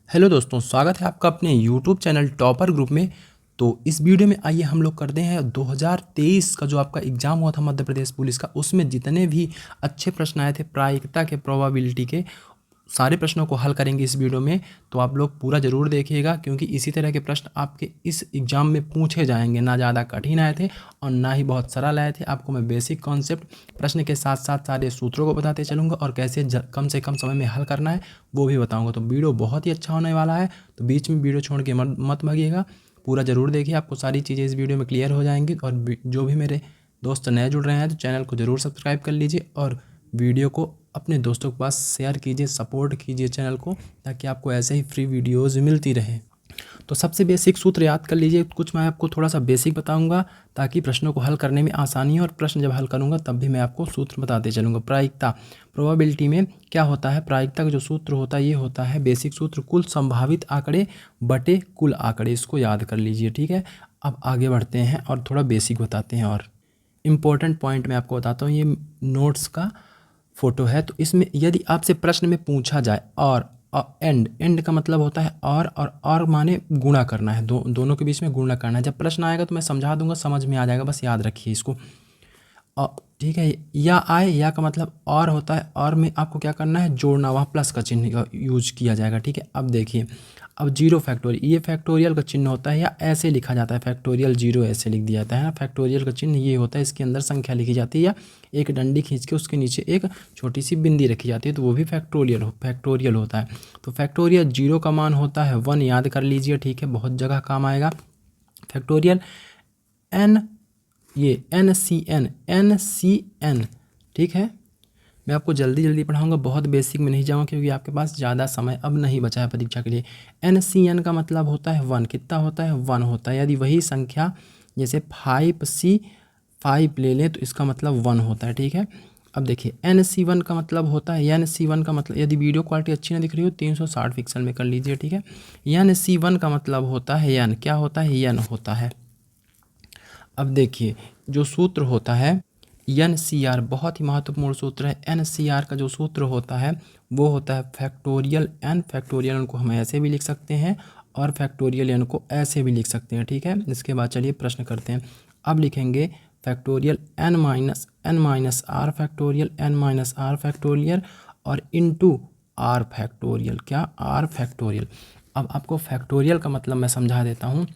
Hello दोस्तों, स्वागत है आपका अपने यूट्यूब चैनल टॉपर ग्रुप में। तो इस वीडियो में आइए हम लोग करते हैं 2023 का जो आपका एग्ज़ाम हुआ था मध्य प्रदेश पुलिस का, उसमें जितने भी अच्छे प्रश्न आए थे प्रायिकता के, प्रोबेबिलिटी के, सारे प्रश्नों को हल करेंगे इस वीडियो में। तो आप लोग पूरा ज़रूर देखिएगा, क्योंकि इसी तरह के प्रश्न आपके इस एग्ज़ाम में पूछे जाएंगे। ना ज़्यादा कठिन आए थे और ना ही बहुत सरल आए थे। आपको मैं बेसिक कॉन्सेप्ट प्रश्न के साथ साथ सारे सूत्रों को बताते चलूँगा और कैसे कम से कम समय में हल करना है वो भी बताऊँगा। तो वीडियो बहुत ही अच्छा होने वाला है, तो बीच में वीडियो छोड़ के मत भागिएगा, पूरा ज़रूर देखिए। आपको सारी चीज़ें इस वीडियो में क्लियर हो जाएंगी। और जो भी मेरे दोस्त नए जुड़ रहे हैं तो चैनल को ज़रूर सब्सक्राइब कर लीजिए और वीडियो को अपने दोस्तों के पास शेयर कीजिए, सपोर्ट कीजिए चैनल को, ताकि आपको ऐसे ही फ्री वीडियोस मिलती रहे। तो सबसे बेसिक सूत्र याद कर लीजिए। कुछ मैं आपको थोड़ा सा बेसिक बताऊंगा ताकि प्रश्नों को हल करने में आसानी हो, और प्रश्न जब हल करूंगा तब भी मैं आपको सूत्र बताते चलूँगा। प्रायिकता, प्रोबेबिलिटी में क्या होता है, प्रायिकता का जो सूत्र होता है ये होता है बेसिक सूत्र, कुल संभावित आंकड़े बटे कुल आंकड़े। इसको याद कर लीजिए, ठीक है। अब आगे बढ़ते हैं और थोड़ा बेसिक बताते हैं। और इम्पोर्टेंट पॉइंट मैं आपको बताता हूँ, ये नोट्स का फोटो है। तो इसमें यदि आपसे प्रश्न में पूछा जाए और एंड का मतलब होता है और माने गुणा करना है, दोनों के बीच में गुणा करना है। जब प्रश्न आएगा तो मैं समझा दूंगा, समझ में आ जाएगा, बस याद रखिए इसको। और ठीक है, या आए, या का मतलब और होता है, और में आपको क्या करना है, जोड़ना, वहाँ प्लस का चिन्ह का यूज किया जाएगा, ठीक है। अब देखिए, अब जीरो फैक्टोरियल, ये फैक्टोरियल का चिन्ह होता है, या ऐसे लिखा जाता है फैक्टोरियल जीरो, ऐसे लिख दिया जाता है ना। फैक्टोरियल का चिन्ह ये होता है, इसके अंदर संख्या लिखी जाती है, या एक डंडी खींच के उसके नीचे एक छोटी सी बिंदी रखी जाती है, तो वो भी फैक्टोरियल होता है। तो फैक्टोरियल जीरो का मान होता है 1, याद कर लीजिए, ठीक है, बहुत जगह काम आएगा। फैक्टोरियल एन, ये NCN, ठीक है। मैं आपको जल्दी पढ़ाऊंगा, बहुत बेसिक में नहीं जाऊँगा, क्योंकि आपके पास ज़्यादा समय अब नहीं बचा है परीक्षा के लिए। NCN का मतलब होता है 1, कितना होता है, 1 होता है। यदि वही संख्या जैसे 5C5 ले लें तो इसका मतलब 1 होता है, ठीक है। अब देखिए, NC1 का मतलब होता है, NC1 का मतलब, यदि वीडियो क्वालिटी अच्छी ना दिख रही हो 360 पिक्सल में कर लीजिए, ठीक है। NC1 का मतलब होता है n, क्या होता है, n होता है। अब देखिए, जो सूत्र होता है NCR, बहुत ही महत्वपूर्ण सूत्र है। NCR का जो सूत्र होता है वो होता है फैक्टोरियल n, फैक्टोरियल n को हम ऐसे भी लिख सकते हैं और फैक्टोरियल n को ऐसे भी लिख सकते हैं, ठीक है। इसके बाद चलिए प्रश्न करते हैं। अब लिखेंगे factorial n minus R factorial, n minus R factorial और इंटू आर फैक्टोरियल, क्या, आर फैक्टोरियल। अब आपको फैक्टोरियल का मतलब मैं समझा देता हूँ।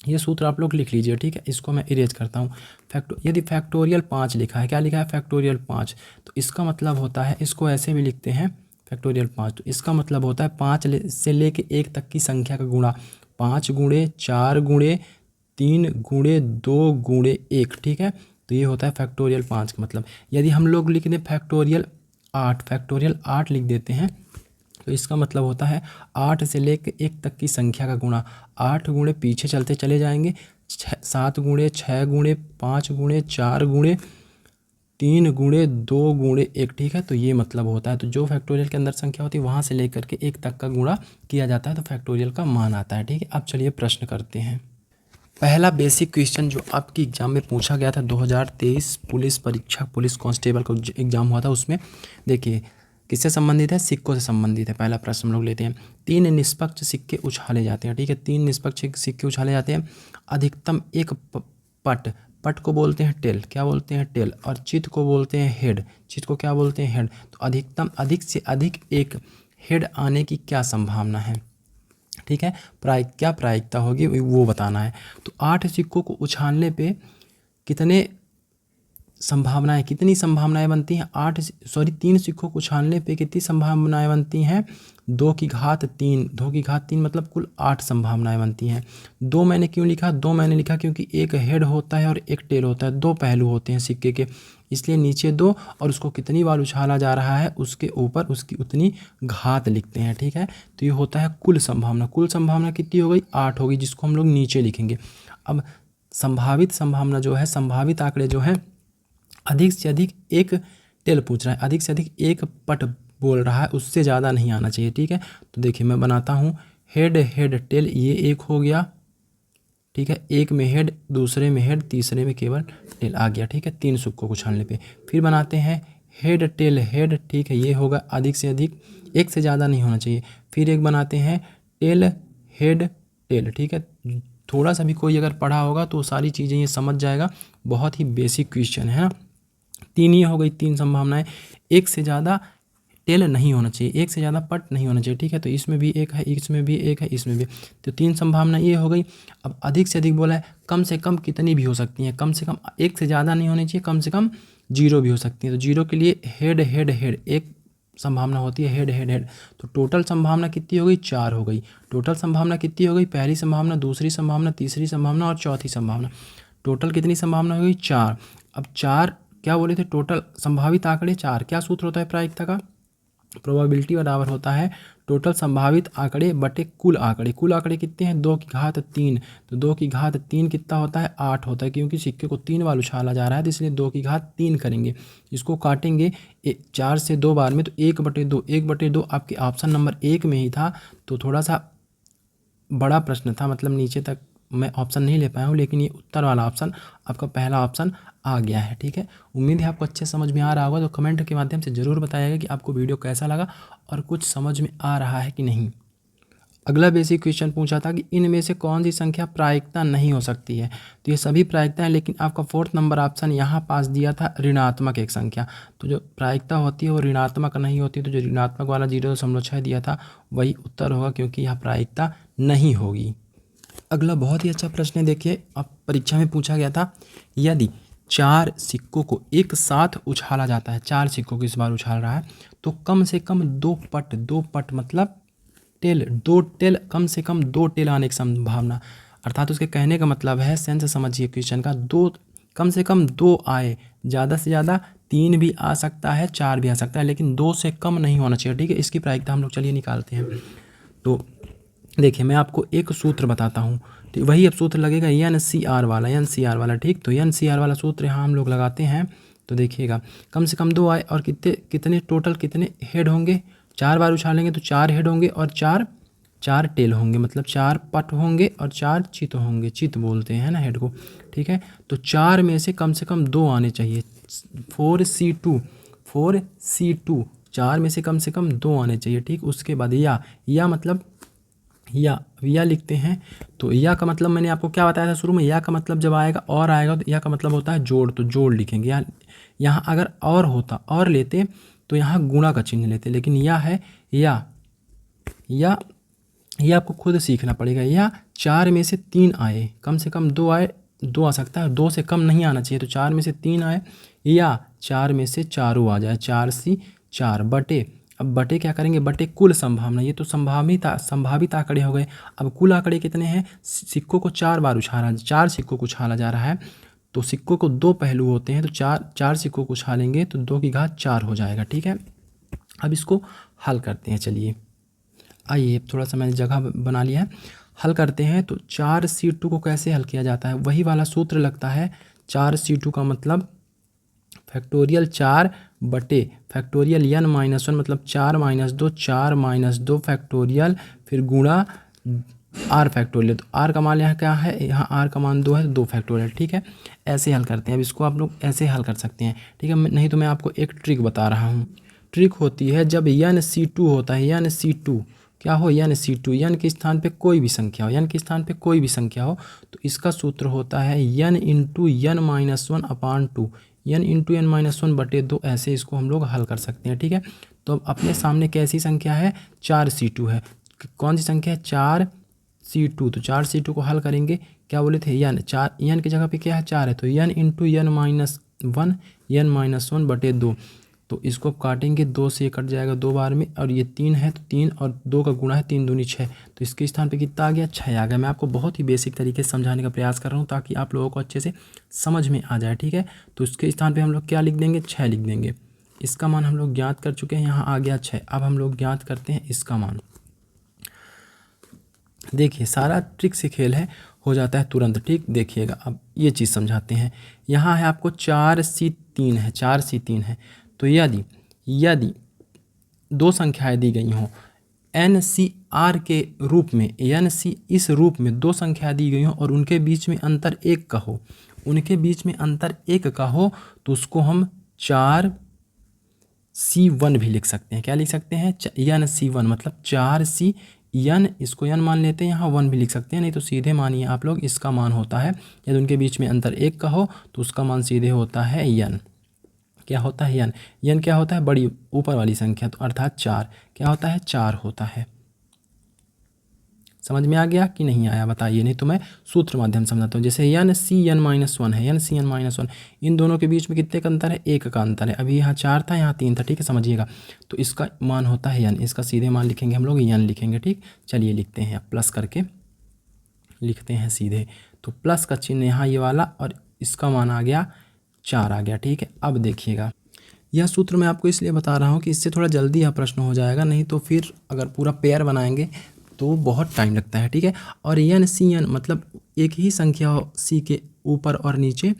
ये सूत्र आप लोग लिख लीजिए, ठीक है। इसको मैं इरेज करता हूँ। यदि फैक्टोरियल 5 लिखा है, क्या लिखा है, फैक्टोरियल 5, तो इसका मतलब होता है, इसको ऐसे भी लिखते हैं फैक्टोरियल 5, तो इसका मतलब होता है 5 से लेके 1 तक की संख्या का गुणा, 5 गुणे 4 गुणे 3 गुणे 2 गुणे 1, ठीक है। तो ये होता है फैक्टोरियल 5 का मतलब। यदि हम लोग लिख दें फैक्टोरियल 8, फैक्टोरियल 8 लिख देते हैं, तो इसका मतलब होता है 8 से लेकर 1 तक की संख्या का गुणा। 8 गुणे पीछे चलते चले जाएंगे, 7 गुणे 6 गुणे 5 गुणे 4 गुणे 3 गुणे 2 गुणे 1, ठीक है। तो ये मतलब होता है, तो जो फैक्टोरियल के अंदर संख्या होती है वहाँ से लेकर के 1 तक का गुणा किया जाता है, तो फैक्टोरियल का मान आता है, ठीक है। अब चलिए प्रश्न करते हैं। पहला बेसिक क्वेश्चन जो आपकी एग्जाम में पूछा गया था 2023 पुलिस परीक्षा, पुलिस कांस्टेबल का एग्जाम हुआ था, उसमें देखिए किससे संबंधित है, सिक्कों से संबंधित है। पहला प्रश्न हम लोग लेते हैं। 3 निष्पक्ष सिक्के उछाले जाते हैं, ठीक है। 3 निष्पक्ष सिक्के उछाले जाते हैं। अधिकतम एक पट को बोलते हैं टेल, क्या बोलते हैं, टेल। और चित को बोलते हैं हेड, चित को क्या बोलते हैं, हेड। तो अधिकतम, अधिक से अधिक एक हेड आने की क्या संभावना है, ठीक है। क्या प्रायिकता होगी वो बताना है। तो 8 सिक्कों को उछालने पे कितनी संभावनाएं बनती हैं, 3 सिक्कों को उछालने पे कितनी संभावनाएं बनती हैं, 2 की घात 3, 2 की घात 3 मतलब कुल 8 संभावनाएं बनती हैं। 2 मैंने क्यों लिखा, 2 मैंने लिखा क्योंकि एक हेड होता है और एक टेल होता है, 2 पहलू होते हैं सिक्के के, इसलिए नीचे 2 और उसको कितनी बार उछाला जा रहा है उसके ऊपर उसकी उतनी घात लिखते हैं, ठीक है। तो ये होता है कुल संभावना। कुल संभावना कितनी हो गई, 8 होगी, जिसको हम लोग नीचे लिखेंगे। अब संभावित संभावना जो है, संभावित आंकड़े जो हैं, अधिक से अधिक एक टेल पूछ रहा है, अधिक से अधिक एक पट बोल रहा है, उससे ज़्यादा नहीं आना चाहिए, ठीक है। तो देखिए मैं बनाता हूँ, हेड हेड टेल, ये एक हो गया, ठीक है। एक में हेड, दूसरे में हेड, तीसरे में केवल टेल आ गया, ठीक है, 3 सिक्कों को छानने पे। फिर बनाते हैं हेड टेल हेड, ठीक है, ये होगा अधिक से अधिक, एक से ज़्यादा नहीं होना चाहिए। फिर एक बनाते हैं टेल, हेड, टेल, ठीक है। थोड़ा सा भी कोई अगर पढ़ा होगा तो सारी चीज़ें ये समझ जाएगा। बहुत ही बेसिक क्वेश्चन है ना। तीन ये हो गई, तीन संभावनाएं। एक से ज़्यादा टेल नहीं होना चाहिए, एक से ज़्यादा पट नहीं होना चाहिए, ठीक है। तो इसमें भी एक है, इसमें भी एक है, इसमें भी। तो तीन संभावना ये हो गई। अब अधिक से अधिक बोला है, कम से कम कितनी भी हो सकती हैं, कम से कम एक से ज़्यादा नहीं होनी चाहिए, कम से कम जीरो भी हो सकती है। तो जीरो के लिए हेड हेड हेड एक संभावना होती है, हेड हेड हेड। तो टोटल संभावना कितनी हो गई, 4 हो गई। टोटल संभावना कितनी हो गई, पहली संभावना, दूसरी संभावना, तीसरी संभावना और चौथी संभावना। टोटल कितनी संभावना हो गई, 4। अब 4 क्या बोले थे, टोटल संभावित आंकड़े 4। क्या सूत्र होता है प्रायिकता का, प्रोबेबिलिटी बराबर होता है टोटल संभावित आंकड़े बटे कुल आंकड़े। कुल आंकड़े कितने हैं, 2 की घात 3। तो 2 की घात 3 कितना होता है, 8 होता है, क्योंकि सिक्के को 3 बार उछाला जा रहा है, तो इसलिए 2 की घात 3 करेंगे। इसको काटेंगे 4 से 2 बार में, तो 1/2, 1/2 आपके ऑप्शन नंबर 1 में ही था। तो थोड़ा सा बड़ा प्रश्न था, मतलब नीचे तक मैं ऑप्शन नहीं ले पाया हूँ, लेकिन ये उत्तर वाला ऑप्शन आपका पहला ऑप्शन आ गया है, ठीक है। उम्मीद है आपको अच्छे समझ में आ रहा होगा। तो कमेंट के माध्यम से ज़रूर बताइएगा कि आपको वीडियो कैसा लगा और कुछ समझ में आ रहा है कि नहीं। अगला बेसिक क्वेश्चन पूछा था कि इनमें से कौन सी संख्या प्रायिकता नहीं हो सकती है। तो ये सभी प्रायिकता है, लेकिन आपका 4th नंबर ऑप्शन यहाँ पास दिया था ऋणात्मक एक संख्या। तो जो प्रायिकता होती है वो ऋणात्मक नहीं होती, तो जो ऋणात्मक वाला 0.6 दिया था वही उत्तर होगा, क्योंकि यह प्रायिकता नहीं होगी। अगला बहुत ही अच्छा प्रश्न है, देखिए अब परीक्षा में पूछा गया था, यदि 4 सिक्कों को एक साथ उछाला जाता है, 4 सिक्कों को इस बार उछाल रहा है, तो कम से कम 2 पट मतलब टेल, 2 टेल, कम से कम 2 टेल आने की संभावना। अर्थात उसके कहने का मतलब है, सेंस समझिए क्वेश्चन का, 2 कम से कम 2 आए, ज़्यादा से ज़्यादा 3 भी आ सकता है, 4 भी आ सकता है, लेकिन 2 से कम नहीं होना चाहिए, ठीक है। इसकी प्रायिकता हम लोग चलिए निकालते हैं। तो देखिए मैं आपको एक सूत्र बताता हूँ, ठीक, वही अब सूत्र लगेगा NCR वाला, NCR वाला, ठीक। तो NCR वाला सूत्र यहाँ हम लोग लगाते हैं। तो देखिएगा, कम से कम 2 आए और कितने टोटल कितने हेड होंगे, 4 बार उछालेंगे तो 4 हेड होंगे और 4 टेल होंगे, मतलब 4 पट होंगे और 4 चित होंगे, चित बोलते हैं ना हेड को, ठीक है। तो 4 में से कम 2 आने चाहिए, 4C2, 4C2, 4 में से कम 2 आने चाहिए, ठीक। उसके बाद या मतलब या लिखते हैं। तो या का मतलब मैंने आपको क्या बताया था शुरू में, या का मतलब जब आएगा और आएगा तो या का मतलब होता है जोड़, तो जोड़ लिखेंगे। यहाँ अगर और होता और लेते तो यहाँ गुणा का चिन्ह लेते, लेकिन या है या ये आपको खुद सीखना पड़ेगा। या 4 में से 3 आए, कम से कम 2 आए, 2 आ सकता है, 2 से कम नहीं आना चाहिए, तो 4 में से 3 आए या 4 में से 4 आ जाए, 4C4 बटे, अब बटे क्या करेंगे, बटे कुल संभावना। ये तो संभावित आंकड़े हो गए। अब कुल आंकड़े कितने हैं, सिक्कों को 4 बार उछाला, 4 सिक्कों को उछाला जा रहा है, तो सिक्कों को 2 पहलू होते हैं, तो 4 सिक्कों को उछालेंगे तो 2 की घात 4 हो जाएगा, ठीक है। अब इसको हल करते हैं, चलिए आइए, थोड़ा सा मैंने जगह बना लिया है, हल करते हैं। तो 4C2 को कैसे हल किया जाता है, वही वाला सूत्र लगता है। 4C2 का मतलब फैक्टोरियल 4 बटे फैक्टोरियल n-1, मतलब 4 - 2, 4 - 2 फैक्टोरियल, फिर गुणा r फैक्टोरियल। तो r का मान यहाँ क्या है, यहाँ r का मान 2 है, 2 फैक्टोरियल, ठीक है। ऐसे हल करते हैं। अब इसको आप लोग ऐसे हल कर सकते हैं, ठीक है। नहीं तो मैं आपको एक ट्रिक बता रहा हूँ। ट्रिक होती है जब NC2 होता है, NC2 क्या हो, NC2, n के स्थान पे कोई भी संख्या हो, n के स्थान पे कोई भी संख्या हो, तो इसका सूत्र होता है n × n-1/2, n × n-1 बटे 2। ऐसे इसको हम लोग हल कर सकते हैं, ठीक है। तो अब अपने सामने कैसी संख्या है, 4C2 है। कौन सी संख्या है, 4C2। तो 4C2 को हल करेंगे, क्या बोले थे, n की जगह पे क्या है, 4 है, तो n × n-1 बटे 2। तो इसको काटेंगे, 2 से कट जाएगा 2 बार में, और ये 3 है तो 3 और 2 का गुणा है, 3 दूनी 6, तो इसके स्थान पे कितना आ गया, 6 आ गया। मैं आपको बहुत ही बेसिक तरीके से समझाने का प्रयास कर रहा हूँ ताकि आप लोगों को अच्छे से समझ में आ जाए, ठीक है। तो इसके स्थान पे हम लोग क्या लिख देंगे, 6 लिख देंगे। इसका मान हम लोग ज्ञात कर चुके हैं, यहाँ आ गया 6। अब हम लोग ज्ञात करते हैं इसका मान। देखिए सारा ट्रिक से खेल है, हो जाता है तुरंत, ठीक। देखिएगा अब ये चीज़ समझाते हैं। यहाँ है आपको 4C3 है, 4C3 है। तो यदि 2 संख्याएं दी गई हों NCR के रूप में, NC इस रूप में 2 संख्याएं दी गई हों और उनके बीच में अंतर 1 का हो, उनके बीच में अंतर 1 का हो, तो उसको हम 4C1 भी लिख सकते हैं। क्या लिख सकते हैं, NC1 मतलब 4C यन, इसको यन मान लेते हैं, यहाँ 1 भी लिख सकते हैं, नहीं तो सीधे मानिए आप लोग इसका मान होता है, यदि उनके बीच में अंतर 1 का हो तो उसका मान सीधे होता है यन। क्या होता है यन? यन क्या होता है? बड़ी ऊपर वाली संख्या, तो अर्थात 4 क्या होता है? 4 होता है। समझ में आ गया कि नहीं आया बताइए, नहीं तो मैं सूत्र माध्यम समझाता हूँ। जैसे यन सी एन माइनस 1 है, यन सी एन माइनस 1, इन दोनों के बीच में कितने का अंतर है? 1 का अंतर है। अभी यहाँ 4 था, यहाँ 3 था, ठीक है, समझिएगा। तो इसका मान होता है यन, इसका सीधे मान लिखेंगे हम लोग, यन लिखेंगे, ठीक। चलिए लिखते हैं, प्लस करके लिखते हैं सीधे। तो प्लस का चिन्ह यहाँ ये वाला, और इसका मान आ गया 4 आ गया, ठीक है। अब देखिएगा, यह सूत्र मैं आपको इसलिए बता रहा हूँ कि इससे थोड़ा जल्दी यह प्रश्न हो जाएगा, नहीं तो फिर अगर पूरा पेयर बनाएंगे तो बहुत टाइम लगता है, ठीक है। और एन सी एन मतलब एक ही संख्या हो सी के ऊपर और नीचे,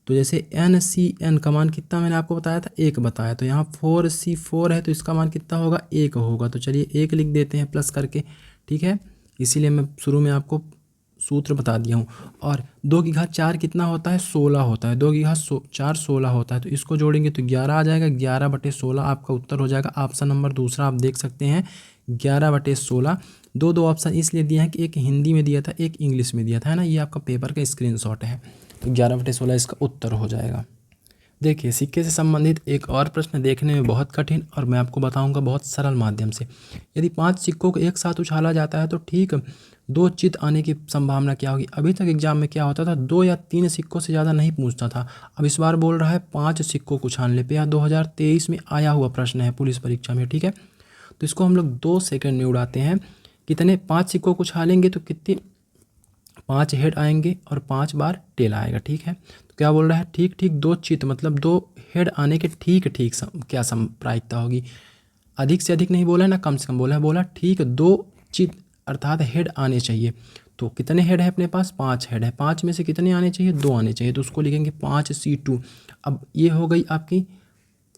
तो जैसे एन सी एन का मान कितना मैंने आपको बताया था? 1 बताया। तो यहाँ 4C4 है, तो इसका मान कितना होगा? 1 होगा। तो चलिए 1 लिख देते हैं प्लस करके, ठीक है। इसीलिए मैं शुरू में आपको सूत्र बता दिया हूँ। और 2 की घात 4 कितना होता है? 16 होता है। 2 की घात 4 16 होता है, तो इसको जोड़ेंगे तो 11 आ जाएगा। 11/16 आपका उत्तर हो जाएगा। ऑप्शन नंबर दूसरा आप देख सकते हैं, 11/16। दो ऑप्शन इसलिए दिए हैं कि एक हिंदी में दिया था, एक इंग्लिश में दिया था, है ना। ये आपका पेपर का स्क्रीनशॉट है, तो 11/16 इसका उत्तर हो जाएगा। देखिए, सिक्के से संबंधित एक और प्रश्न देखने में बहुत कठिन, और मैं आपको बताऊंगा बहुत सरल माध्यम से। यदि 5 सिक्कों को एक साथ उछाला जाता है तो ठीक 2 चित आने की संभावना क्या होगी? अभी तक एग्जाम में क्या होता था, 2 या 3 सिक्कों से ज़्यादा नहीं पूछता था। अब इस बार बोल रहा है 5 सिक्कों को उछालने पे। यह 2023 में आया हुआ प्रश्न है पुलिस परीक्षा में, ठीक है। तो इसको हम लोग 2 सेकंड में उड़ाते हैं। कितने 5 सिक्कों को उछालेंगे तो कितने 5 हेड आएंगे और 5 बार टेल आएगा, ठीक है। तो क्या बोल रहा है? ठीक ठीक 2 चित मतलब 2 हेड आने के ठीक ठीक क्या प्रायिकता होगी? अधिक से अधिक नहीं बोला है ना, कम से कम बोला है, बोला ठीक 2 चित अर्थात हेड आने चाहिए। तो कितने हेड है अपने पास? 5 हेड है। 5 में से कितने आने चाहिए? 2 आने चाहिए। तो उसको लिखेंगे 5C2। अब ये हो गई आपकी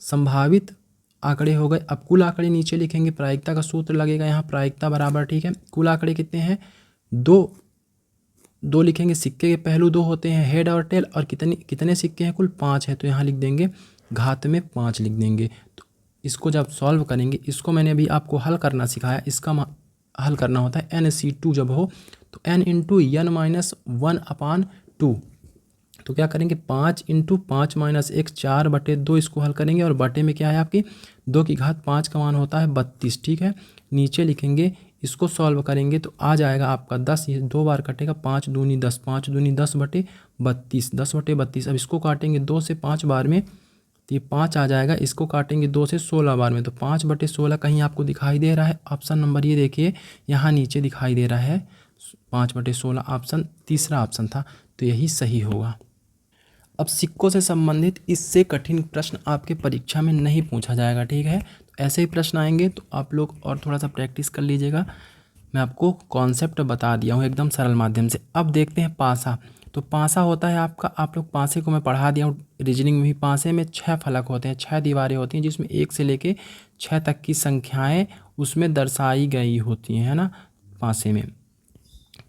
संभावित आंकड़े हो गए। अब कुल आंकड़े नीचे लिखेंगे, प्रायिकता का सूत्र लगेगा यहाँ, प्रायिकता बराबर, ठीक है। कुल आंकड़े कितने हैं? 2 लिखेंगे। सिक्के के पहलू 2 होते हैं, हेड और टेल, और कितने सिक्के हैं? कुल 5 है, तो यहाँ लिख देंगे घात में 5 लिख देंगे। तो इसको जब सॉल्व करेंगे, इसको मैंने अभी आपको हल करना सिखाया, इसका हल करना होता है NC2 जब हो तो n इंटू यन माइनस 1/2। तो क्या करेंगे? 5 इंटू 5 माइनस 1 4/2 इसको हल करेंगे, और बटे में क्या है आपकी 2 की घात 5 का मान होता है 32, ठीक है। नीचे लिखेंगे, इसको सॉल्व करेंगे तो आ जाएगा आपका 10, ये 2 बार कटेगा, 5 दूनी 10, 5 दूनी 10/32, 10/32। अब इसको काटेंगे 2 से 5 बार में तो ये 5 आ जाएगा। इसको काटेंगे 2 से 16 बार में तो 5/16 कहीं आपको दिखाई दे रहा है? ऑप्शन नंबर ये देखिए यहाँ नीचे दिखाई दे रहा है 5/16, ऑप्शन तीसरा ऑप्शन था, तो यही सही होगा। अब सिक्कों से संबंधित इससे कठिन प्रश्न आपके परीक्षा में नहीं पूछा जाएगा, ठीक है। तो ऐसे ही प्रश्न आएंगे तो आप लोग और थोड़ा सा प्रैक्टिस कर लीजिएगा। मैं आपको कॉन्सेप्ट बता दिया हूँ एकदम सरल माध्यम से। अब देखते हैं पासा। तो पासा होता है आपका, आप लोग पासे को मैं पढ़ा दिया हूँ रीजनिंग में भी। पासे में 6 फलक होते हैं, 6 दीवारें होती हैं, जिसमें 1 से लेके 6 तक की संख्याएँ उसमें दर्शाई गई होती हैं, है ना, पासे में।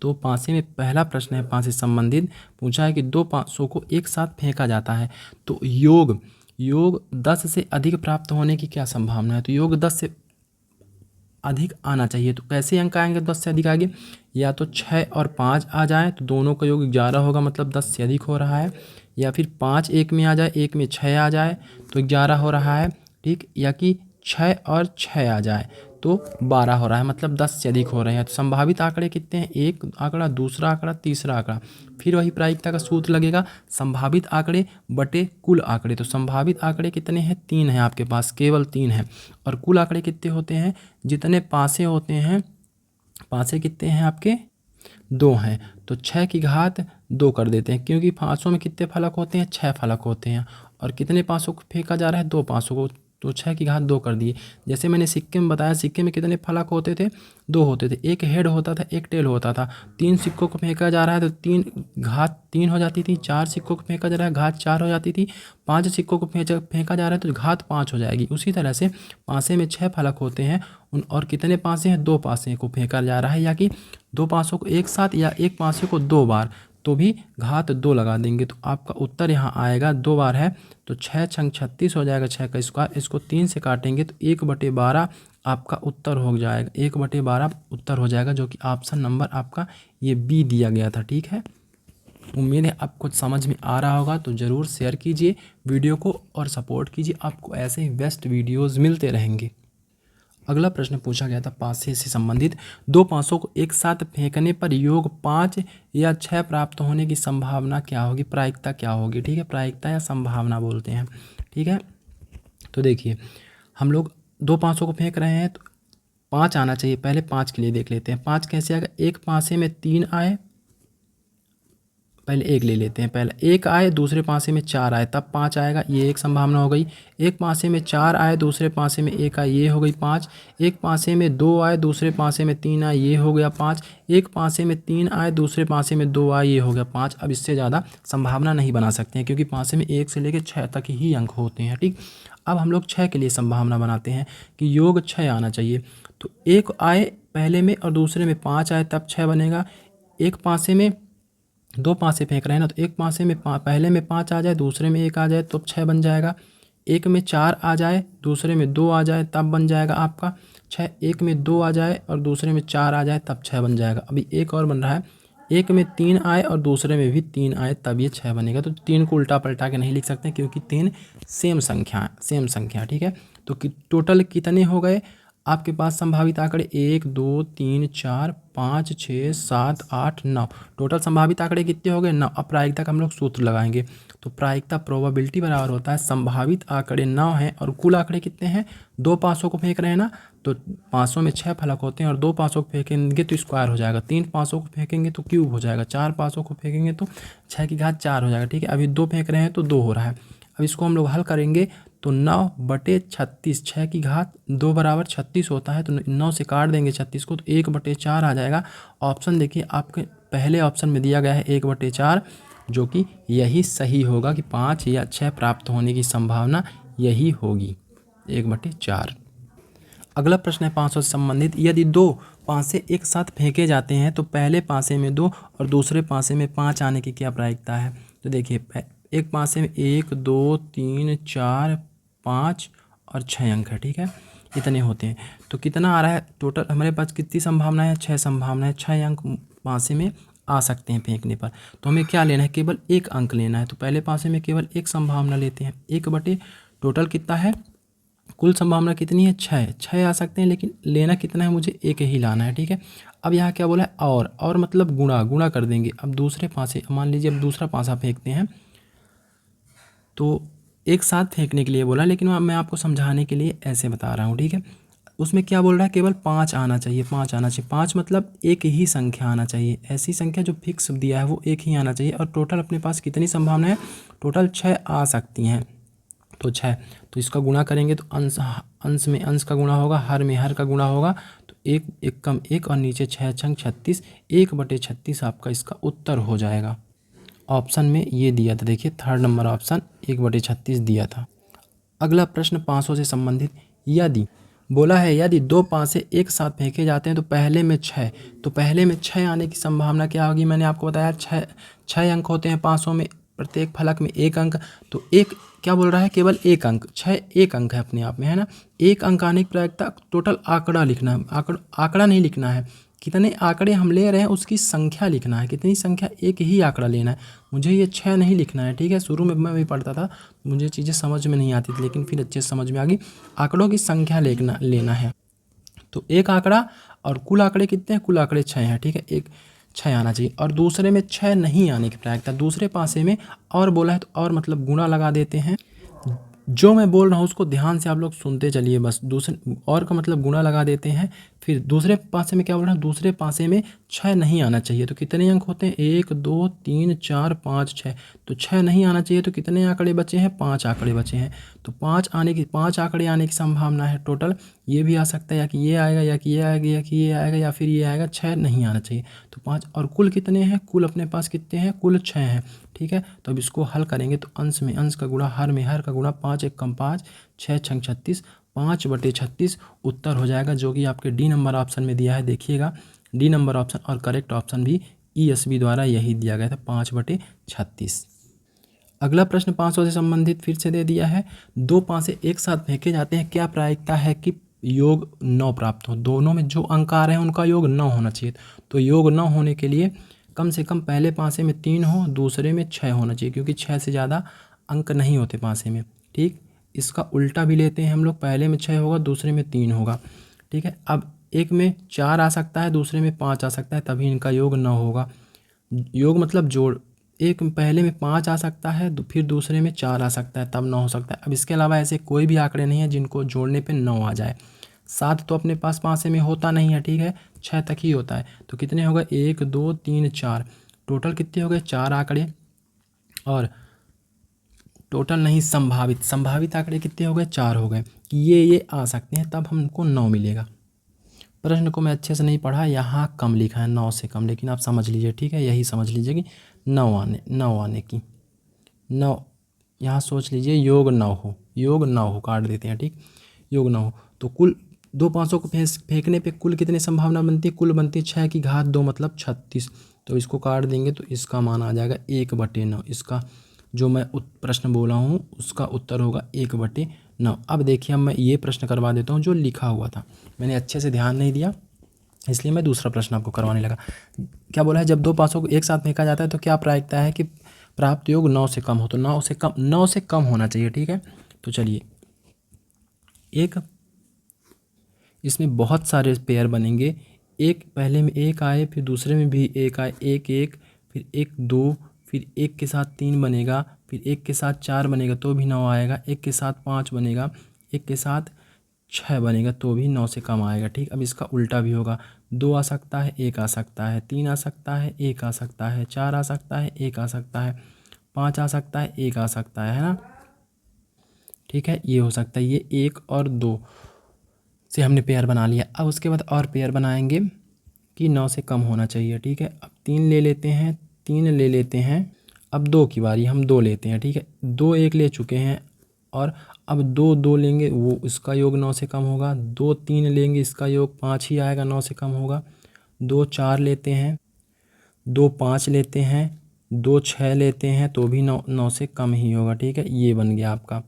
तो पासे में पहला प्रश्न है पासे से संबंधित, पूछा है कि 2 पासों को एक साथ फेंका जाता है तो योग 10 से अधिक प्राप्त होने की क्या संभावना है? तो योग 10 से अधिक आना चाहिए। तो कैसे अंक आएंगे 10 से अधिक आगे? या तो 6 और 5 आ जाए तो दोनों का योग 11 होगा, मतलब 10 से अधिक हो रहा है। या फिर 5 एक में आ जाए, एक में 6 आ जाए तो 11 हो रहा है, ठीक। या कि 6 और 6 आ जाए तो 12 हो रहा है, मतलब 10 से अधिक हो रहे हैं। तो संभावित आंकड़े कितने हैं? एक आंकड़ा, दूसरा आंकड़ा, तीसरा आंकड़ा। फिर वही प्रायिकता का सूत्र लगेगा, संभावित आंकड़े बटे कुल आंकड़े। तो संभावित आंकड़े कितने हैं? 3 हैं आपके पास, केवल 3 हैं। और कुल आंकड़े कितने होते हैं? जितने पासे होते हैं, पासे कितने हैं आपके? 2 हैं। तो 6 की घात 2 कर देते हैं, क्योंकि पासों में कितने फलक होते हैं? 6 फलक होते हैं। और कितने पासों को फेंका जा रहा है? 2 पासों को, तो 6 की घात 2 कर दिए। जैसे मैंने सिक्के में बताया, सिक्के में कितने फलक होते थे? 2 होते थे, एक हेड होता था, एक टेल होता था। 3 सिक्कों को फेंका जा रहा है तो 3 घात 3 हो जाती थी। 4 सिक्कों को फेंका जा रहा है, घात 4 हो जाती थी। 5 सिक्कों को फेंका जा रहा है तो घात 5 हो जाएगी। उसी तरह से पासे में 6 फलक होते हैं, और कितने पासे हैं? 2 पासे को फेंका जा रहा है, या कि 2 पासों को एक साथ या एक पासे को 2 बार, तो भी घात 2 लगा देंगे। तो आपका उत्तर यहाँ आएगा, 2 बार है तो 6 छंग 36 हो जाएगा, 6 का स्क्वायर। इसको 3 से काटेंगे तो 1/12 आपका उत्तर हो जाएगा 1/12 उत्तर हो जाएगा, जो कि ऑप्शन नंबर आपका ये बी दिया गया था। ठीक है, उम्मीद है आपको समझ में आ रहा होगा। तो ज़रूर शेयर कीजिए वीडियो को और सपोर्ट कीजिए, आपको ऐसे ही बेस्ट वीडियोज़ मिलते रहेंगे। अगला प्रश्न पूछा गया था पासे से संबंधित, दो पासों को एक साथ फेंकने पर योग 5 या 6 प्राप्त होने की संभावना क्या होगी, प्रायिकता क्या होगी। ठीक है, प्रायिकता या संभावना बोलते हैं। ठीक है, तो देखिए हम लोग दो पासों को फेंक रहे हैं तो 5 आना चाहिए। पहले 5 के लिए देख लेते हैं, 5 कैसे आएगा। एक पासे में 3 आए, पहले एक ले लेते हैं। पहले एक आए, दूसरे पासे में 4 आए, तब 5 आएगा, ये एक संभावना हो गई। एक पासे में 4 आए, दूसरे पासे में 1 आए, ये हो गई 5। एक पासे में 2 आए, दूसरे पासे में 3 आए, ये हो गया 5। एक पासे में 3 आए, दूसरे पासे में 2 आए, ये हो गया 5। अब इससे ज़्यादा संभावना नहीं बना सकते हैं, क्योंकि पासे में 1 से लेकर 6 तक ही अंक होते हैं। ठीक, अब हम लोग 6 के लिए संभावना बनाते हैं कि योग 6 आना चाहिए। तो एक आए पहले में और दूसरे में 5 आए, तब 6 बनेगा। एक पासे में दो पासे फेंक रहे हैं ना, तो एक पासे में पहले में 5 आ जाए, दूसरे में 1 आ जाए, तो 6 बन जाएगा। एक में 4 आ जाए, दूसरे में 2 आ जाए, तब बन जाएगा आपका 6। एक में 2 आ जाए और दूसरे में 4 आ जाए, तब 6 बन जाएगा। अभी एक और बन रहा है, एक में 3 आए और दूसरे में भी 3 आए, तब ये 6 बनेगा। तो 3 को उल्टा पलटा के नहीं लिख सकते, क्योंकि 3 सेम संख्या। ठीक है, तो टोटल कितने हो गए आपके पास संभावित आंकड़े, 1 2 3 4 5 6 7 8 9। टोटल संभावित आंकड़े कितने हो गए, 9। अब प्रायिकता का हम लोग सूत्र लगाएंगे। तो प्रायिकता प्रोबेबिलिटी बराबर होता है संभावित आंकड़े 9 हैं और कुल आंकड़े कितने हैं। दो पासों को फेंक रहे हैं ना, तो पासों में 6 फलक होते हैं और दो पासों को फेंकेंगे तो स्क्वायर हो जाएगा। 3 पासों को फेंकेंगे तो क्यूब हो जाएगा। 4 पासों को फेंकेंगे तो 6 की घात 4 हो जाएगा। ठीक है, अभी 2 फेंक रहे हैं तो 2 हो रहा है। अब इसको हम लोग हल करेंगे तो 9/36, 6 की घात 2 बराबर 36 होता है। तो 9 से काट देंगे 36 को, तो 1/4 आ जाएगा। ऑप्शन देखिए आपके पहले ऑप्शन में दिया गया है 1/4, जो कि यही सही होगा कि 5 या 6 प्राप्त होने की संभावना यही होगी, 1/4। अगला प्रश्न है पासों से संबंधित, यदि दो पासे एक साथ फेंके जाते हैं तो पहले पासे में 2 और दूसरे पासे में 5 आने की क्या प्रायिकता है। तो देखिए एक पासे में 1 2 3 4 5 और 6 अंक है। ठीक है, इतने होते हैं। तो कितना आ रहा है टोटल हमारे पास, कितनी संभावना है, 6 संभावना है। 6 अंक पासे में आ सकते हैं फेंकने पर। तो हमें क्या लेना है, केवल एक अंक लेना है। तो पहले पासे में केवल एक संभावना लेते हैं, 1 टोटल कितना है, कुल संभावना कितनी है, 6 आ सकते हैं, लेकिन लेना कितना है, मुझे एक ही लाना है। ठीक है, अब यहाँ क्या बोला है, और मतलब गुणा कर देंगे। अब दूसरे पासे मान लीजिए, अब दूसरा पासा फेंकते हैं तो एक साथ फेंकने के लिए बोला, लेकिन मैं आपको समझाने के लिए ऐसे बता रहा हूँ। ठीक है, उसमें क्या बोल रहा है, केवल 5 आना चाहिए, 5 आना चाहिए। 5 मतलब एक ही संख्या आना चाहिए, ऐसी संख्या जो फिक्स दिया है वो एक ही आना चाहिए। और टोटल अपने पास कितनी संभावना है, टोटल 6 आ सकती हैं। तो 6, तो इसका गुणा करेंगे तो अंश में अंश का गुणा होगा, हर में हर का गुणा होगा। तो एक कम 1 और नीचे 6 छंग 36, 1/36 आपका इसका उत्तर हो जाएगा। ऑप्शन में ये दिया था, देखिए थर्ड नंबर ऑप्शन 1/36 दिया था। अगला प्रश्न पासों से संबंधित, यदि बोला है यदि दो पासे एक साथ फेंके जाते हैं तो पहले में 6, तो पहले में 6 आने की संभावना क्या होगी। मैंने आपको बताया 6 अंक होते हैं पासों में, प्रत्येक फलक में 1 अंक। तो एक क्या बोल रहा है, केवल 1 अंक, 6 1 अंक है अपने आप में, है ना। 1 अंक आने की प्रायिकता, टोटल आंकड़ा लिखना है, आंकड़ा नहीं लिखना है, कितने आंकड़े हम ले रहे हैं उसकी संख्या लिखना है। कितनी संख्या, एक ही आंकड़ा लेना है, मुझे ये 6 नहीं लिखना है। ठीक है, शुरू में मैं भी पढ़ता था, मुझे चीज़ें समझ में नहीं आती थी, लेकिन फिर अच्छे से समझ में आ गई। आंकड़ों की संख्या लेना है। तो एक आंकड़ा और कुल आंकड़े कितने हैं, कुल आंकड़े 6 हैं। ठीक है, एक 6 आना चाहिए और दूसरे में 6 नहीं आने की प्रायिकता। दूसरे पासे में और बोला है तो और मतलब गुणा लगा देते हैं। जो मैं बोल रहा हूँ उसको ध्यान से आप लोग सुनते चलिए बस। दूसरे और का मतलब गुणा लगा देते हैं। फिर दूसरे पासे में क्या बोल रहा हूँ, दूसरे पासे में 6 नहीं आना चाहिए। तो कितने अंक होते हैं, 1 2 3 4 5 6। तो 6 नहीं आना चाहिए, तो कितने आंकड़े बचे हैं, 5 आंकड़े बचे हैं। तो 5 आंकड़े आने की संभावना है टोटल। ये भी आ सकता है, या कि ये आएगा, या कि ये आएगा, या कि ये आएगा, या फिर ये आएगा। 6 नहीं आना चाहिए। तो 5 और कुल कितने हैं, कुल अपने पास कितने हैं, कुल 6 हैं। ठीक है, तो अब इसको हल करेंगे तो अंश में अंश का गुणा, हर में हर का गुणा, 5 1 कम 5, 6 छंग 36, 5/36 उत्तर हो जाएगा, जो कि आपके डी नंबर ऑप्शन में दिया है। देखिएगा डी नंबर ऑप्शन, और करेक्ट ऑप्शन भी ESB द्वारा यही दिया गया था, 5/36। अगला प्रश्न पासों से संबंधित फिर से दे दिया है, दो पासे एक साथ फेंके जाते हैं, क्या प्रायिकता है कि योग 9 प्राप्त हो, दोनों में जो अंक आ रहे हैं उनका योग 9 होना चाहिए। तो योग 9 होने के लिए कम से कम पहले पासे में 3 हो, दूसरे में 6 होना चाहिए, क्योंकि 6 से ज़्यादा अंक नहीं होते पासे में। ठीक, इसका उल्टा भी लेते हैं हम लोग, पहले में 6 होगा, दूसरे में 3 होगा। ठीक है, अब एक में 4 आ सकता है, दूसरे में 5 आ सकता है, तभी इनका योग 9 होगा। योग मतलब जोड़, एक पहले में 5 आ सकता है, फिर दूसरे में 4 आ सकता है, तब 9 हो सकता है। अब इसके अलावा ऐसे कोई भी आंकड़े नहीं है जिनको जोड़ने पे 9 आ जाए। 7 तो अपने पास पासे में होता नहीं है, ठीक है, 6 तक ही होता है। तो कितने हो गए, 1 2 3 4, टोटल कितने हो गए, 4 आंकड़े। और टोटल नहीं, संभावित आंकड़े कितने हो गए, 4 हो गए। ये आ सकते हैं, तब हमको 9 मिलेगा। प्रश्न को मैं अच्छे से नहीं पढ़ा, यहाँ कम लिखा है 9 से कम, लेकिन आप समझ लीजिए, ठीक है, यही समझ लीजिए कि 9 आने की 9, यहाँ सोच लीजिए योग 9 हो, योग 9 हो, काट देते हैं। ठीक, योग 9 हो तो कुल 2 500 को फेंकने पे कुल कितनी संभावना बनती है, कुल बनती है 6 की घात 2 मतलब 36। तो इसको काट देंगे तो इसका मान आ जाएगा 1/9। इसका जो मैं प्रश्न बोला हूँ उसका उत्तर होगा 1/9। अब देखिए, अब मैं ये प्रश्न करवा देता हूँ जो लिखा हुआ था, मैंने अच्छे से ध्यान नहीं दिया इसलिए मैं दूसरा प्रश्न आपको करवाने लगा। क्या बोला है, जब 2 500 को एक साथ फेंका जाता है तो क्या प्रायिकता है कि प्राप्त योग 9 से कम हो। तो 9 से कम होना चाहिए। ठीक है, तो चलिए, एक इसमें बहुत सारे पेयर बनेंगे, एक पहले में 1 आए, फिर दूसरे में भी 1 आए, 1 1, फिर 1 2, फिर 1 के साथ 3 बनेगा, फिर 1 के साथ 4 बनेगा तो भी 9 आएगा, 1 के साथ 5 बनेगा, 1 के साथ 6 बनेगा तो भी 9 से कम आएगा। ठीक, अब इसका उल्टा भी होगा, 2 आ सकता है, 1 आ सकता है, 3 आ सकता है, 1 आ सकता है, 4 आ सकता है, 1 आ सकता है, 5 आ सकता है, 1 आ सकता है ना। ठीक है, ये हो सकता है, ये 1 और 2 से हमने पेयर बना लिया। अब उसके बाद और पेयर बनाएंगे कि 9 से कम होना चाहिए। ठीक है, अब 3 ले लेते हैं, 3 ले लेते हैं, अब 2 की बारी, हम 2 लेते हैं। ठीक है, 2 1 ले चुके हैं और अब 2 2 लेंगे, वो इसका योग 9 से कम होगा। 2 3 लेंगे, इसका योग 5 ही आएगा, 9 से कम होगा। 2 4 लेते हैं, 2 5 लेते हैं, 2 6 लेते हैं तो भी 9 से कम ही होगा। ठीक है, ये बन गया आपका।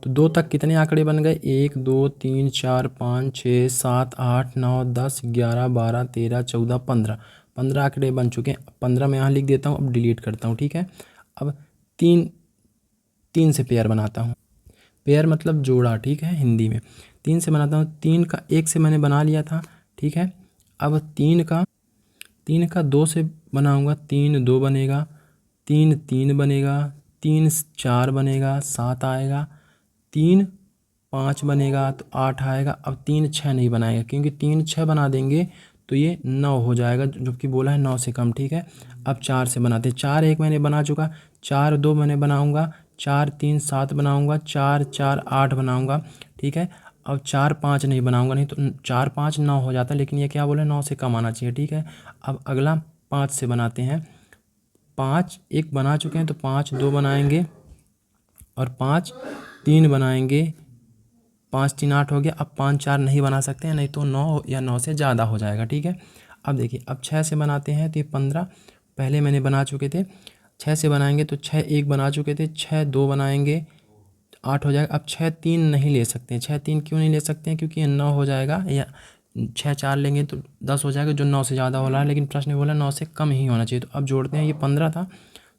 तो 2 तक कितने आंकड़े बन गए, 1 2 3 4 5 6 7 8 9 10 11 12 13 14 15 आंकड़े बन चुके हैं। 15 मैं यहाँ लिख देता हूँ, अब डिलीट करता हूँ। ठीक है, अब 3 से पेयर बनाता हूँ, पेयर मतलब जोड़ा। ठीक है, हिंदी में 3 से बनाता हूँ। 3 का 1 से मैंने बना लिया था। ठीक है, अब 3 का 2 से बनाऊँगा, 3 2 बनेगा, 3 3 बनेगा, 3 4 बनेगा, 7 आएगा, 3 5 बनेगा तो 8 आएगा। अब 3 6 नहीं बनाएगा, क्योंकि 3 6 बना देंगे तो ये 9 हो जाएगा, जो कि बोला है 9 से कम। ठीक है, अब 4 से बनाते हैं। 4 1 मैंने बना चुका, 4 2 मैंने बनाऊंगा, 4 3 7 बनाऊंगा, 4 4 8 बनाऊंगा। ठीक है, अब 4 5 नहीं बनाऊंगा, नहीं तो 4 5 9 हो जाता, लेकिन ये क्या बोले 9 से कम आना चाहिए। ठीक है, अब अगला 5 से बनाते हैं। 5 1 बना चुके हैं तो 5 2 बनाएंगे और 5 3 बनाएंगे, 5 3 8 हो गया। अब 5 4 नहीं बना सकते हैं, नहीं तो 9 या 9 से ज़्यादा हो जाएगा। ठीक है, अब देखिए, अब 6 से बनाते हैं तो ये 15 पहले मैंने बना चुके थे। 6 से बनाएंगे तो 6 1 बना चुके थे, 6 2 बनाएंगे 8 हो जाएगा। अब 6 3 नहीं ले सकते हैं, 6 3 क्यों नहीं ले सकते हैं, क्योंकि ये 9 हो जाएगा, या 6 4 लेंगे तो 10 हो जाएगा, जो 9 से ज़्यादा हो रहा है, लेकिन प्रश्न में बोला 9 से कम ही होना चाहिए। तो अब जोड़ते हैं, ये 15 था,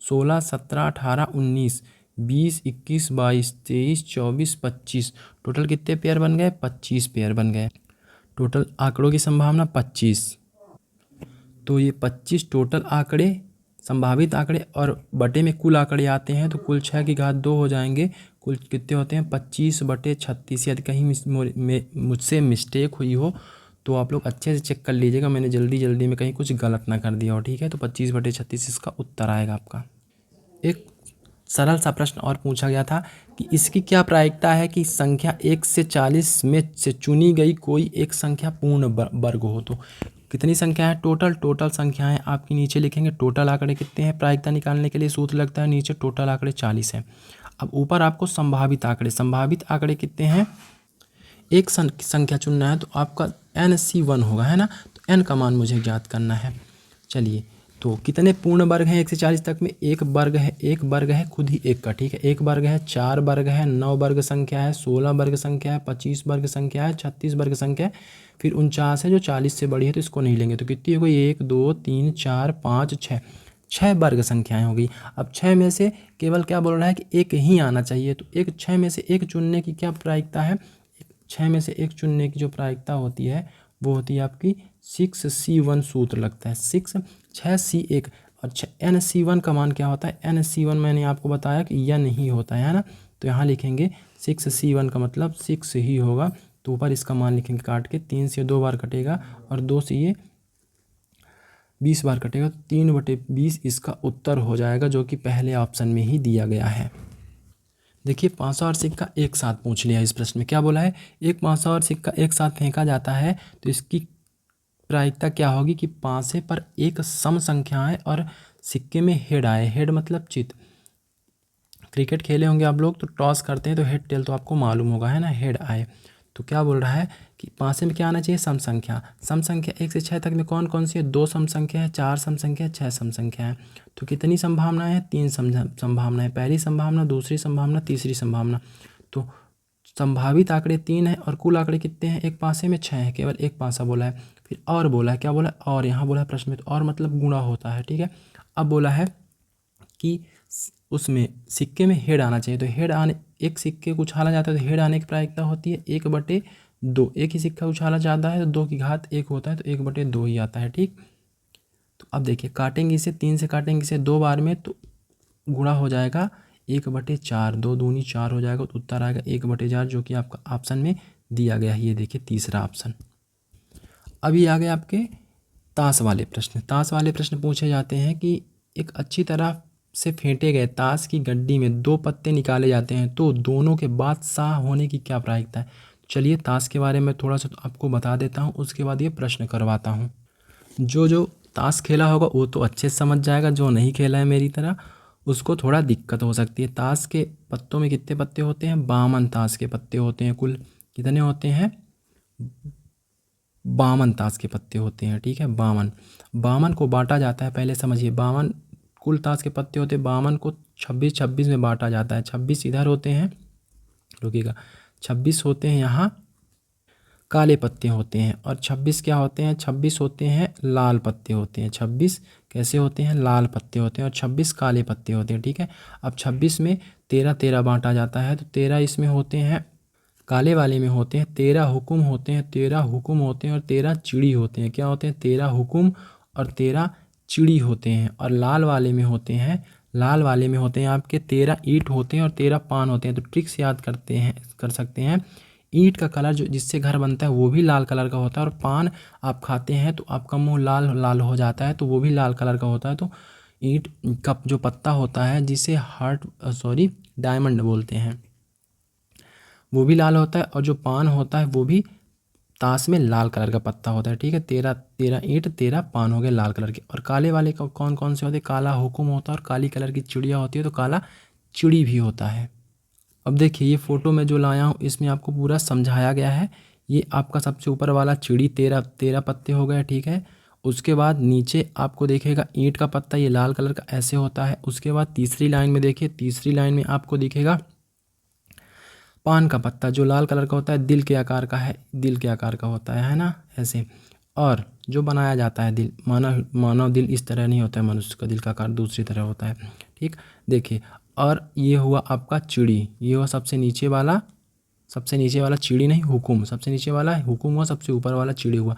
16 17 18 19 20 21 22 23 24 25, टोटल कितने पेयर बन गए, 25 पेयर बन गए। टोटल आंकड़ों की संभावना 25, तो ये 25 टोटल आंकड़े, संभावित आंकड़े, और बटे में कुल आंकड़े आते हैं तो कुल 6 की घात 2 हो जाएंगे। कुल कितने होते हैं, 25/36। यदि कहीं मुझसे मिस्टेक हुई हो तो आप लोग अच्छे से चेक कर लीजिएगा, मैंने जल्दी में कहीं कुछ गलत ना कर दिया हो। ठीक है, तो 25/36 इसका उत्तर आएगा आपका। एक सरल सा प्रश्न और पूछा गया था कि इसकी क्या प्रायिकता है कि संख्या 1 से 40 में से चुनी गई कोई एक संख्या पूर्ण वर्ग हो। तो कितनी संख्या है, टोटल संख्याएं आपकी नीचे लिखेंगे। टोटल आंकड़े कितने हैं, प्रायिकता निकालने के लिए सूत्र लगता है नीचे, टोटल आंकड़े 40 हैं। अब ऊपर आपको संभावित आंकड़े कितने हैं, एक संख्या चुनना है तो आपका NC1 होगा, है ना। तो n का मान मुझे ज्ञात करना है। चलिए, तो कितने पूर्ण वर्ग हैं 1 से 40 तक में? एक वर्ग है खुद ही एक का, ठीक है। एक वर्ग है, 4 वर्ग है, 9 वर्ग संख्या है, 16 वर्ग संख्या है, 25 वर्ग संख्या है, 36 वर्ग संख्या है, फिर 49 है जो 40 से बड़ी है तो इसको नहीं लेंगे। तो कितनी हो गई? 1 2 3 4 5 6, 6 वर्ग संख्याएं हो गई। अब 6 में से केवल क्या बोल रहा है कि एक ही आना चाहिए, तो 6 में से एक चुनने की क्या प्रायिकता है? 6 में से एक चुनने की जो प्रायिकता होती है वो होती है आपकी 6C1 सूत्र लगता है। 6C1 और NC1 का मान क्या होता है? NC1 मैंने आपको बताया कि यन ही होता है ना। तो यहाँ लिखेंगे 6C1 का मतलब 6 ही होगा, तो ऊपर इसका मान लिखेंगे काट के। 3 से 2 बार कटेगा और 2 से ये 20 बार कटेगा, तो 3/20 इसका उत्तर हो जाएगा, जो कि पहले ऑप्शन में ही दिया गया है। देखिए, पांसा और सिक्का एक साथ पूछ लिया इस प्रश्न में। क्या बोला है? एक पांसा और सिक्का एक साथ फेंका जाता है तो इसकी प्रायिकता क्या होगी कि पांसे पर एक सम संख्या है और सिक्के में हेड आए। हेड मतलब चित। क्रिकेट खेले होंगे आप लोग, तो टॉस करते हैं तो हेड टेल तो आपको मालूम होगा, है ना। हेड आए तो क्या बोल रहा है कि पांसे में क्या आना चाहिए? सम संख्या। सम संख्या 1 से 6 तक में कौन कौन सी है? 2 सम संख्या है, 4 सम संख्या है, 6 सम संख्या है। तो कितनी संभावनाएं हैं? 3 संभावनाएं। पहली संभावना, दूसरी संभावना, तीसरी संभावना। तो संभावित आंकड़े 3 है और कुल आंकड़े कितने हैं? एक पासे में 6 है, केवल एक पासा बोला है। फिर और बोला है, क्या बोला है? और यहाँ बोला है प्रश्न में, तो और मतलब गुणा होता है, ठीक है। अब बोला है कि उसमें सिक्के में हेड आना चाहिए, तो हेड आने, एक सिक्के को उछाला जाता है तो हेड आने की प्रायिकता होती है 1/2। एक ही सिक्का उछाला जाता है तो 2 की घात 1 होता है, तो 1/2 ही आता है, ठीक। तो अब देखिए, काटेंगे इसे, 3 से काटेंगे इसे 2 बार में तो गुणा हो जाएगा 1/4। 2 दूनी 4 हो जाएगा, तो उत्तर आएगा 1/4, जो कि आपका ऑप्शन में दिया गया है। ये देखिए तीसरा ऑप्शन। अभी आ गए आपके ताश वाले प्रश्न। ताश वाले प्रश्न पूछे जाते हैं कि एक अच्छी तरह से फेंटे गए ताश की गड्डी में 2 पत्ते निकाले जाते हैं तो दोनों के बादशाह होने की क्या प्रायिकता है? चलिए ताश के बारे में थोड़ा सा तो आपको बता देता हूँ, उसके बाद ये प्रश्न करवाता हूँ। जो ताश खेला होगा वो तो अच्छे से समझ जाएगा, जो नहीं खेला है मेरी तरह उसको थोड़ा दिक्कत हो सकती है। ताश के पत्तों में कितने पत्ते होते हैं? 52 ताश के पत्ते होते हैं। कुल कितने होते हैं? 52 ताश के पत्ते होते हैं, ठीक है। 52 को बांटा जाता है, पहले समझिए। 52 कुल ताश के पत्ते होते हैं, 52 को 26 में बांटा जाता है। 26 इधर होते हैं, रुकिएगा, 26 होते हैं यहाँ काले पत्ते होते हैं, और 26 क्या होते हैं? 26 होते हैं लाल पत्ते होते हैं। 26 कैसे होते हैं? लाल पत्ते होते हैं, और 26 काले पत्ते होते हैं, ठीक है। अब 26 में 13 बांटा जाता है, तो 13 इसमें होते हैं, काले वाले में होते हैं 13 हुकुम होते हैं, 13 हुकुम होते हैं और 13 चिड़ी होते हैं। क्या होते हैं? 13 हुकुम और 13 चिड़ी होते हैं। और लाल वाले में होते हैं, आपके 13 ईंट होते हैं और 13 पान होते हैं। तो ट्रिक से याद कर सकते हैं। ईंट का कलर जो जिससे घर बनता है वो भी लाल कलर का होता है, और पान आप खाते हैं तो आपका मुंह लाल लाल हो जाता है, तो वो भी लाल कलर का होता है। तो ईंट का जो पत्ता होता है जिसे डायमंड बोलते हैं, वो भी लाल होता है, और जो पान होता है वो भी ताश में लाल कलर का पत्ता होता है, ठीक है। 13 ईंट 13 पान हो गए लाल कलर के। और काले वाले का कौन कौन से होते हैं? काला हुकुम होता है और काली कलर की चिड़िया होती है, तो काला चिड़ी भी होता है। अब देखिए, ये फोटो में जो लाया हूँ इसमें आपको पूरा समझाया गया है। ये आपका सबसे ऊपर वाला चिड़ी 13 पत्ते हो गए, ठीक है। उसके बाद नीचे आपको देखेगा ईंट का पत्ता, ये लाल कलर का ऐसे होता है। उसके बाद तीसरी लाइन में देखिए, तीसरी लाइन में आपको दिखेगा पान का पत्ता, जो लाल कलर का होता है, दिल के आकार का है, दिल के आकार का होता है ना, ऐसे। और जो बनाया जाता है दिल, मानव दिल इस तरह नहीं होता है, मनुष्य का दिल का आकार दूसरी तरह होता है, ठीक। देखिए, और ये हुआ आपका चिड़ी, ये हुआ सबसे नीचे वाला चिड़ी नहीं, हुकुम। सबसे नीचे वाला हुकुम हुआ, सबसे ऊपर वाला चिड़ी हुआ।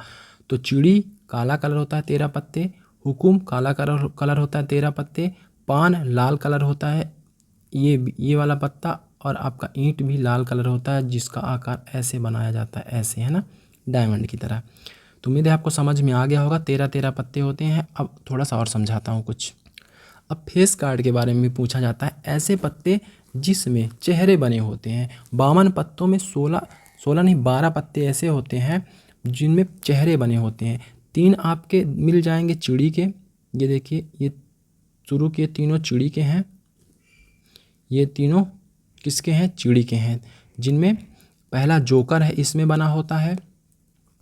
तो चिड़ी काला कलर होता है 13 पत्ते, हुकुम काला कलर होता है 13 पत्ते, पान लाल कलर होता है ये वाला पत्ता, और आपका ईंट भी लाल कलर होता है जिसका आकार ऐसे बनाया जाता है, ऐसे, है ना, डायमंड की तरह। तो उम्मीद है आपको समझ में आ गया होगा। 13 पत्ते होते हैं। अब थोड़ा सा और समझाता हूँ कुछ। अब फेस कार्ड के बारे में भी पूछा जाता है। ऐसे पत्ते जिसमें चेहरे बने होते हैं। 52 पत्तों में 16 नहीं 12 पत्ते ऐसे होते हैं जिनमें चेहरे बने होते हैं। 3 आपके मिल जाएंगे चिड़ी के, ये देखिए, ये शुरू के तीनों चिड़ी के हैं, ये तीनों किसके हैं? चिड़ी के हैं, जिनमें पहला जोकर है इसमें बना होता है,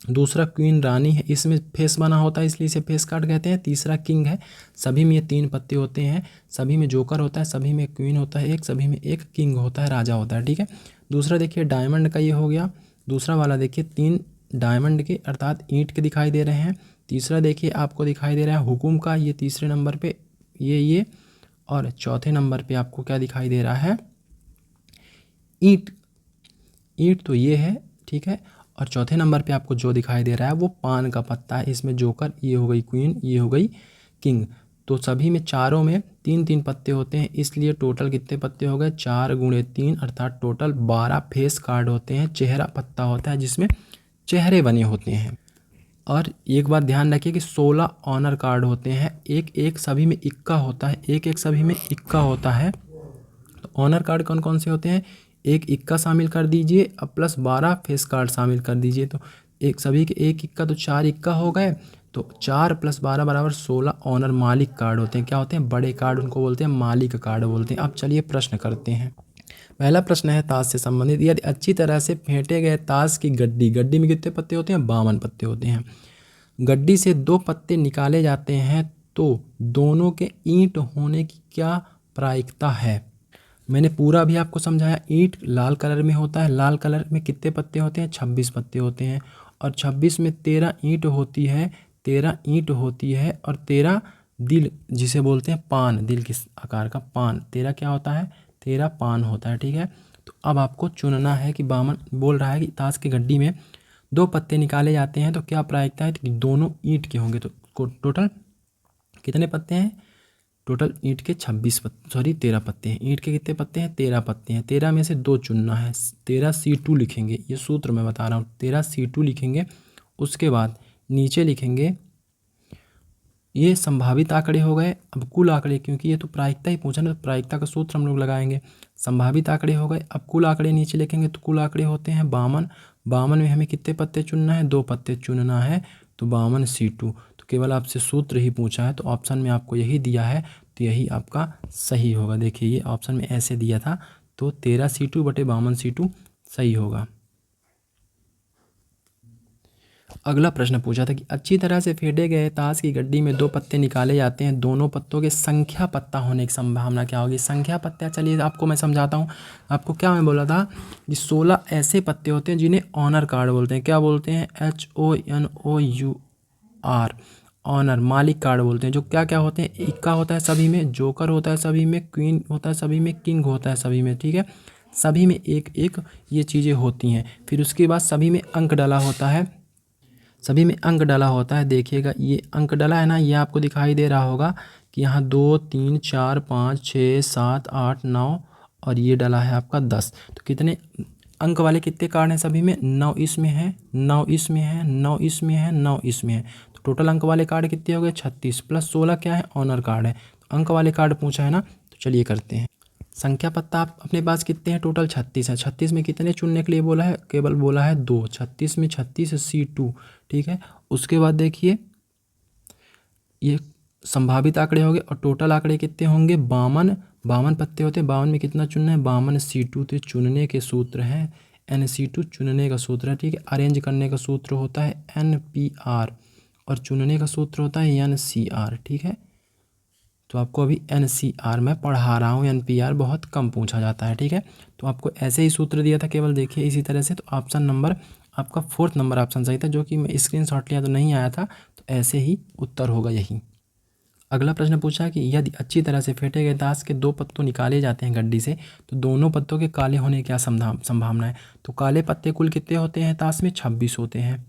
दूसरा क्वीन रानी है, इसमें फेस बना होता है इसलिए इसे फेस कार्ड कहते हैं। तीसरा किंग है, सभी में ये 3 पत्ते होते हैं, सभी में जोकर होता है, सभी में क्वीन होता है एक, सभी में एक किंग होता है, राजा होता है, ठीक है। दूसरा देखिए डायमंड का ये हो गया। दूसरा वाला देखिए 3 डायमंड के अर्थात ईंट के दिखाई दे रहे हैं। तीसरा देखिए आपको दिखाई दे रहा है हुकुम का, ये तीसरे नंबर पे ये और चौथे नंबर पे आपको क्या दिखाई दे रहा है, ईंट। ईंट तो ये है, ठीक है। और चौथे नंबर पे आपको जो दिखाई दे रहा है वो पान का पत्ता है, इसमें जोकर, ये हो गई क्वीन, ये हो गई किंग। तो सभी में चारों में 3-3 पत्ते होते हैं, इसलिए टोटल कितने पत्ते हो गए, 4 गुणे 3 अर्थात टोटल 12 फेस कार्ड होते हैं। चेहरा पत्ता होता है जिसमें चेहरे बने होते हैं। और एक बात ध्यान रखिए कि 16 ऑनर कार्ड होते हैं, एक एक सभी में इक्का होता है, एक एक सभी में इक्का होता है। तो ऑनर कार्ड कौन कौन से होते हैं, एक इक्का शामिल कर दीजिए, अब प्लस 12 फेस कार्ड शामिल कर दीजिए, तो एक सभी के एक इक्का तो 4 इक्का हो गए, तो 4 + 12 बराबर 16 ऑनर मालिक कार्ड होते हैं। क्या होते हैं, बड़े कार्ड, उनको बोलते हैं मालिक कार्ड बोलते हैं। अब चलिए प्रश्न करते हैं। पहला प्रश्न है ताश से संबंधित, यदि अच्छी तरह से फेंटे गए ताश की गड्डी, गड्डी में कितने पत्ते होते हैं, 52 पत्ते होते हैं, गड्डी से 2 पत्ते निकाले जाते हैं तो दोनों के ईंट होने की क्या प्रायिकता है। मैंने पूरा भी आपको समझाया। ईंट लाल कलर में होता है, लाल कलर में कितने पत्ते होते हैं, 26 पत्ते होते हैं, और 26 में 13 ईंट होती है, 13 ईंट होती है, और 13 दिल, जिसे बोलते हैं पान, दिल किस आकार का पान, 13 क्या होता है, 13 पान होता है, ठीक है। तो अब आपको चुनना है कि 52 बोल रहा है कि ताश की गड्डी में 2 पत्ते निकाले जाते हैं तो क्या प्रायिकता है, कि दोनों ईंट के होंगे। तो टोटल कितने पत्ते हैं, टोटल ईंट के 13 पत्ते हैं। ईंट के कितने पत्ते हैं, 13 पत्ते हैं, 13 में से 2 चुनना है। 13 C2 लिखेंगे, ये सूत्र मैं बता रहा हूँ, 13 C2 लिखेंगे। उसके बाद नीचे लिखेंगे, ये संभावित आंकड़े हो गए। अब कुल आंकड़े, क्योंकि ये तो प्रायिकता ही पूछा ना, तो प्रायिकता का सूत्र हम लोग लगाएंगे। संभावित आंकड़े हो गए। अब कुल आंकड़े नीचे लिखेंगे, तो कुल आंकड़े होते हैं 52। 52 में हमें कितने पत्ते चुनना है, 2 पत्ते चुनना है, तो 52 C2। तो केवल आपसे सूत्र ही पूछा है, तो ऑप्शन में आपको यही दिया है, तो यही आपका सही होगा। देखिए ये ऑप्शन में ऐसे दिया था, तो 13 C2 बटे 52 C2 सही होगा। अगला प्रश्न पूछा था कि अच्छी तरह से फेंटे गए ताश की गड्डी में 2 पत्ते निकाले जाते हैं, दोनों पत्तों के संख्या पत्ता होने की संभावना क्या होगी। संख्या पत्ता, चलिए आपको मैं समझाता हूँ। आपको क्या मैं बोला था कि 16 ऐसे पत्ते होते हैं जिन्हें ऑनर कार्ड बोलते हैं। क्या बोलते हैं, HONOUR, ऑनर, मालिक कार्ड बोलते हैं। जो क्या क्या होते हैं, इक्का होता है सभी में, जोकर होता है सभी में, क्वीन होता है सभी में, किंग होता है सभी में, ठीक है। सभी में एक एक ये चीज़ें होती हैं। फिर उसके बाद सभी में अंक डाला होता है, सभी में अंक डाला होता है। देखिएगा ये अंक डाला है ना, ये आपको दिखाई दे रहा होगा कि यहाँ 2 3 4 5 6 7 8 9 और ये डाला है आपका 10। तो कितने अंक वाले कितने कार्ड हैं सभी में, 9 इसमें है, 9 इसमें है, 9 इसमें है, 9 इसमें है। तो टोटल अंक वाले कार्ड कितने हो गए, 36 + 16 क्या है, ऑनर कार्ड है। तो अंक वाले कार्ड पूछा है ना, तो चलिए करते हैं। संख्या पत्ता आप अपने पास कितने हैं, टोटल 36 है। 36 में कितने चुनने के लिए बोला है, केवल बोला है 2। 36 में 36 C2, ठीक है। उसके बाद देखिए ये संभावित आंकड़े हो गए, और टोटल आंकड़े कितने होंगे, 52 पत्ते होते हैं। 52 में कितना चुनना है, 52 C2। तो चुनने के सूत्र हैं NC2, चुनने का सूत्र है, ठीक है। अरेंज करने का सूत्र होता है NPR, और चुनने का सूत्र होता है NCR, ठीक है। तो आपको अभी NCR मैं पढ़ा रहा हूँ, NPR बहुत कम पूछा जाता है, ठीक है। तो आपको ऐसे ही सूत्र दिया था, केवल देखिए इसी तरह से। तो ऑप्शन नंबर आपका 4th नंबर ऑप्शन सही था, जो कि मैं स्क्रीनशॉट लिया तो नहीं आया था, तो ऐसे ही उत्तर होगा यही। अगला प्रश्न पूछा कि यदि अच्छी तरह से फेंटे गए ताश के 2 पत्तों निकाले जाते हैं गड्डी से, तो दोनों पत्तों के काले होने की क्या संभावना है। तो काले पत्ते कुल कितने होते हैं ताश में, 26 होते हैं।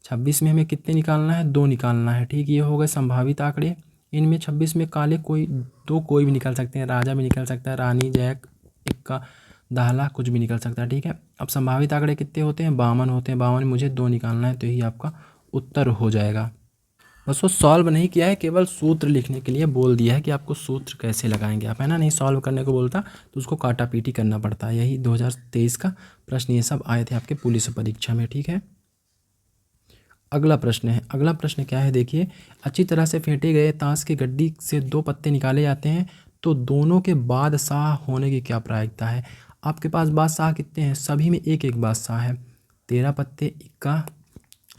26 में हमें कितने निकालना है, 2 निकालना है, ठीक। ये हो गए संभावित आंकड़े। इनमें 26 में काले कोई 2 कोई भी निकल सकते हैं, राजा भी निकल सकता है, रानी, जैक, इक्का, दाहला, कुछ भी निकल सकता है, ठीक है। अब संभावित आंकड़े कितने होते हैं, 52 होते हैं। 52 में मुझे 2 निकालना है, तो यही आपका उत्तर हो जाएगा। बस वो सॉल्व नहीं किया है, केवल सूत्र लिखने के लिए बोल दिया है कि आपको सूत्र कैसे लगाएंगे आप, है ना। नहीं सॉल्व करने को बोलता तो उसको काटा पीटी करना पड़ता है। यही 2023 का प्रश्न ये सब आए थे आपके पुलिस परीक्षा में, ठीक है। अगला प्रश्न है, अगला प्रश्न क्या है देखिए, अच्छी तरह से फेंटे गए ताश की गड्डी से 2 पत्ते निकाले जाते हैं, तो दोनों के बादशाह होने की क्या प्रायिकता है। आपके पास बादशाह कितने हैं, सभी में एक एक बादशाह है। 13 पत्ते इक्का,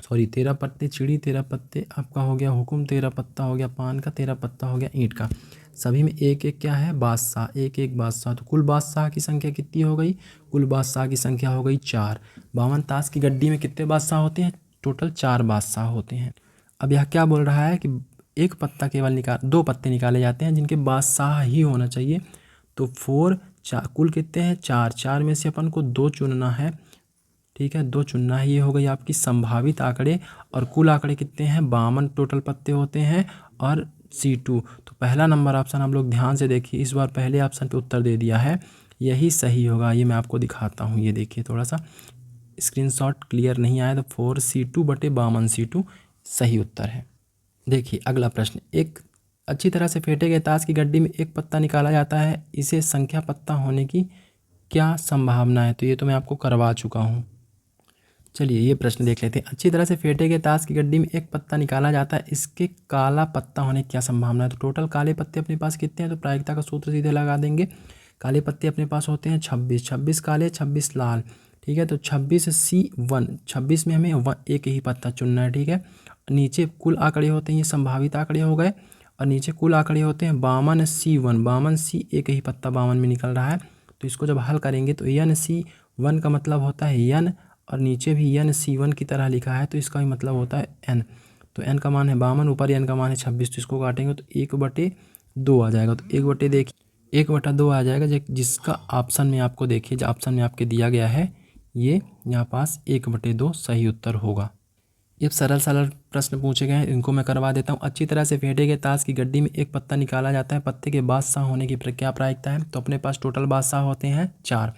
सॉरी 13 पत्ते चिड़ी, 13 पत्ते आपका हो गया हुकुम, 13 पत्ता हो गया पान का, 13 पत्ता हो गया ईंट का। सभी में एक एक क्या है बादशाह, एक एक बादशाह। तो कुल बादशाह की संख्या कितनी हो गई, कुल बादशाह की संख्या हो गई 4। 52 ताश की गड्डी में कितने बादशाह होते हैं, टोटल 4 बादशाह होते हैं। अब यह क्या बोल रहा है कि एक पत्ता केवल निकाल, 2 पत्ते निकाले जाते हैं जिनके बादशाह ही होना चाहिए। तो 4 4 कुल कितने हैं 4, 4 में से अपन को 2 चुनना है, ठीक है 2 चुनना है। ये हो गई आपकी संभावित आंकड़े। और कुल आंकड़े कितने हैं 52 टोटल पत्ते होते हैं और C2। तो पहला नंबर ऑप्शन हम लोग ध्यान से देखिए, इस बार पहले ऑप्शन पे उत्तर दे दिया है, यही सही होगा। ये मैं आपको दिखाता हूँ, ये देखिए थोड़ा सा स्क्रीनशॉट क्लियर नहीं आया, तो 4C2 बटे 52 C2 सही उत्तर है। देखिए अगला प्रश्न, एक अच्छी तरह से फेंटे गए ताश की गड्डी में एक पत्ता निकाला जाता है, इसे संख्या पत्ता होने की क्या संभावना है। तो ये तो मैं आपको करवा चुका हूँ। चलिए ये प्रश्न देख लेते हैं। अच्छी तरह से फेंटे गए ताश की गड्डी में एक पत्ता निकाला जाता है, इसके काला पत्ता होने की क्या संभावना है। तो टोटल काले पत्ते अपने पास कितने हैं, तो प्रायिकता का सूत्र सीधे लगा देंगे। काले पत्ते अपने पास होते हैं 26, 26 काले 26 लाल, ठीक है। तो 26C1, 26 में हमें एक ही पत्ता चुनना है, ठीक है। नीचे कुल आंकड़े होते हैं, ये संभावित आंकड़े हो गए, और नीचे कुल आंकड़े होते हैं 52C1, 52C एक ही पत्ता 52 में निकल रहा है। तो इसको जब हल करेंगे तो NC1 का मतलब होता है n, और नीचे भी NC1 की तरह लिखा है, तो इसका भी मतलब होता है n। तो n का मान है 52, ऊपर n का मान है 26, तो इसको काटेंगे तो 1/2 आ जाएगा। तो 1/2 आ जाएगा, जिसका ऑप्शन में आपको देखिए, जो ऑप्शन में आपके दिया गया है, ये यहाँ पास 1/2 सही उत्तर होगा। ये सरल सरल प्रश्न पूछे गए हैं, इनको मैं करवा देता हूँ। अच्छी तरह से फेंटे गए ताश की गड्डी में एक पत्ता निकाला जाता है, पत्ते के बादशाह होने की क्या प्रायिकता है। तो अपने पास टोटल बादशाह होते हैं 4,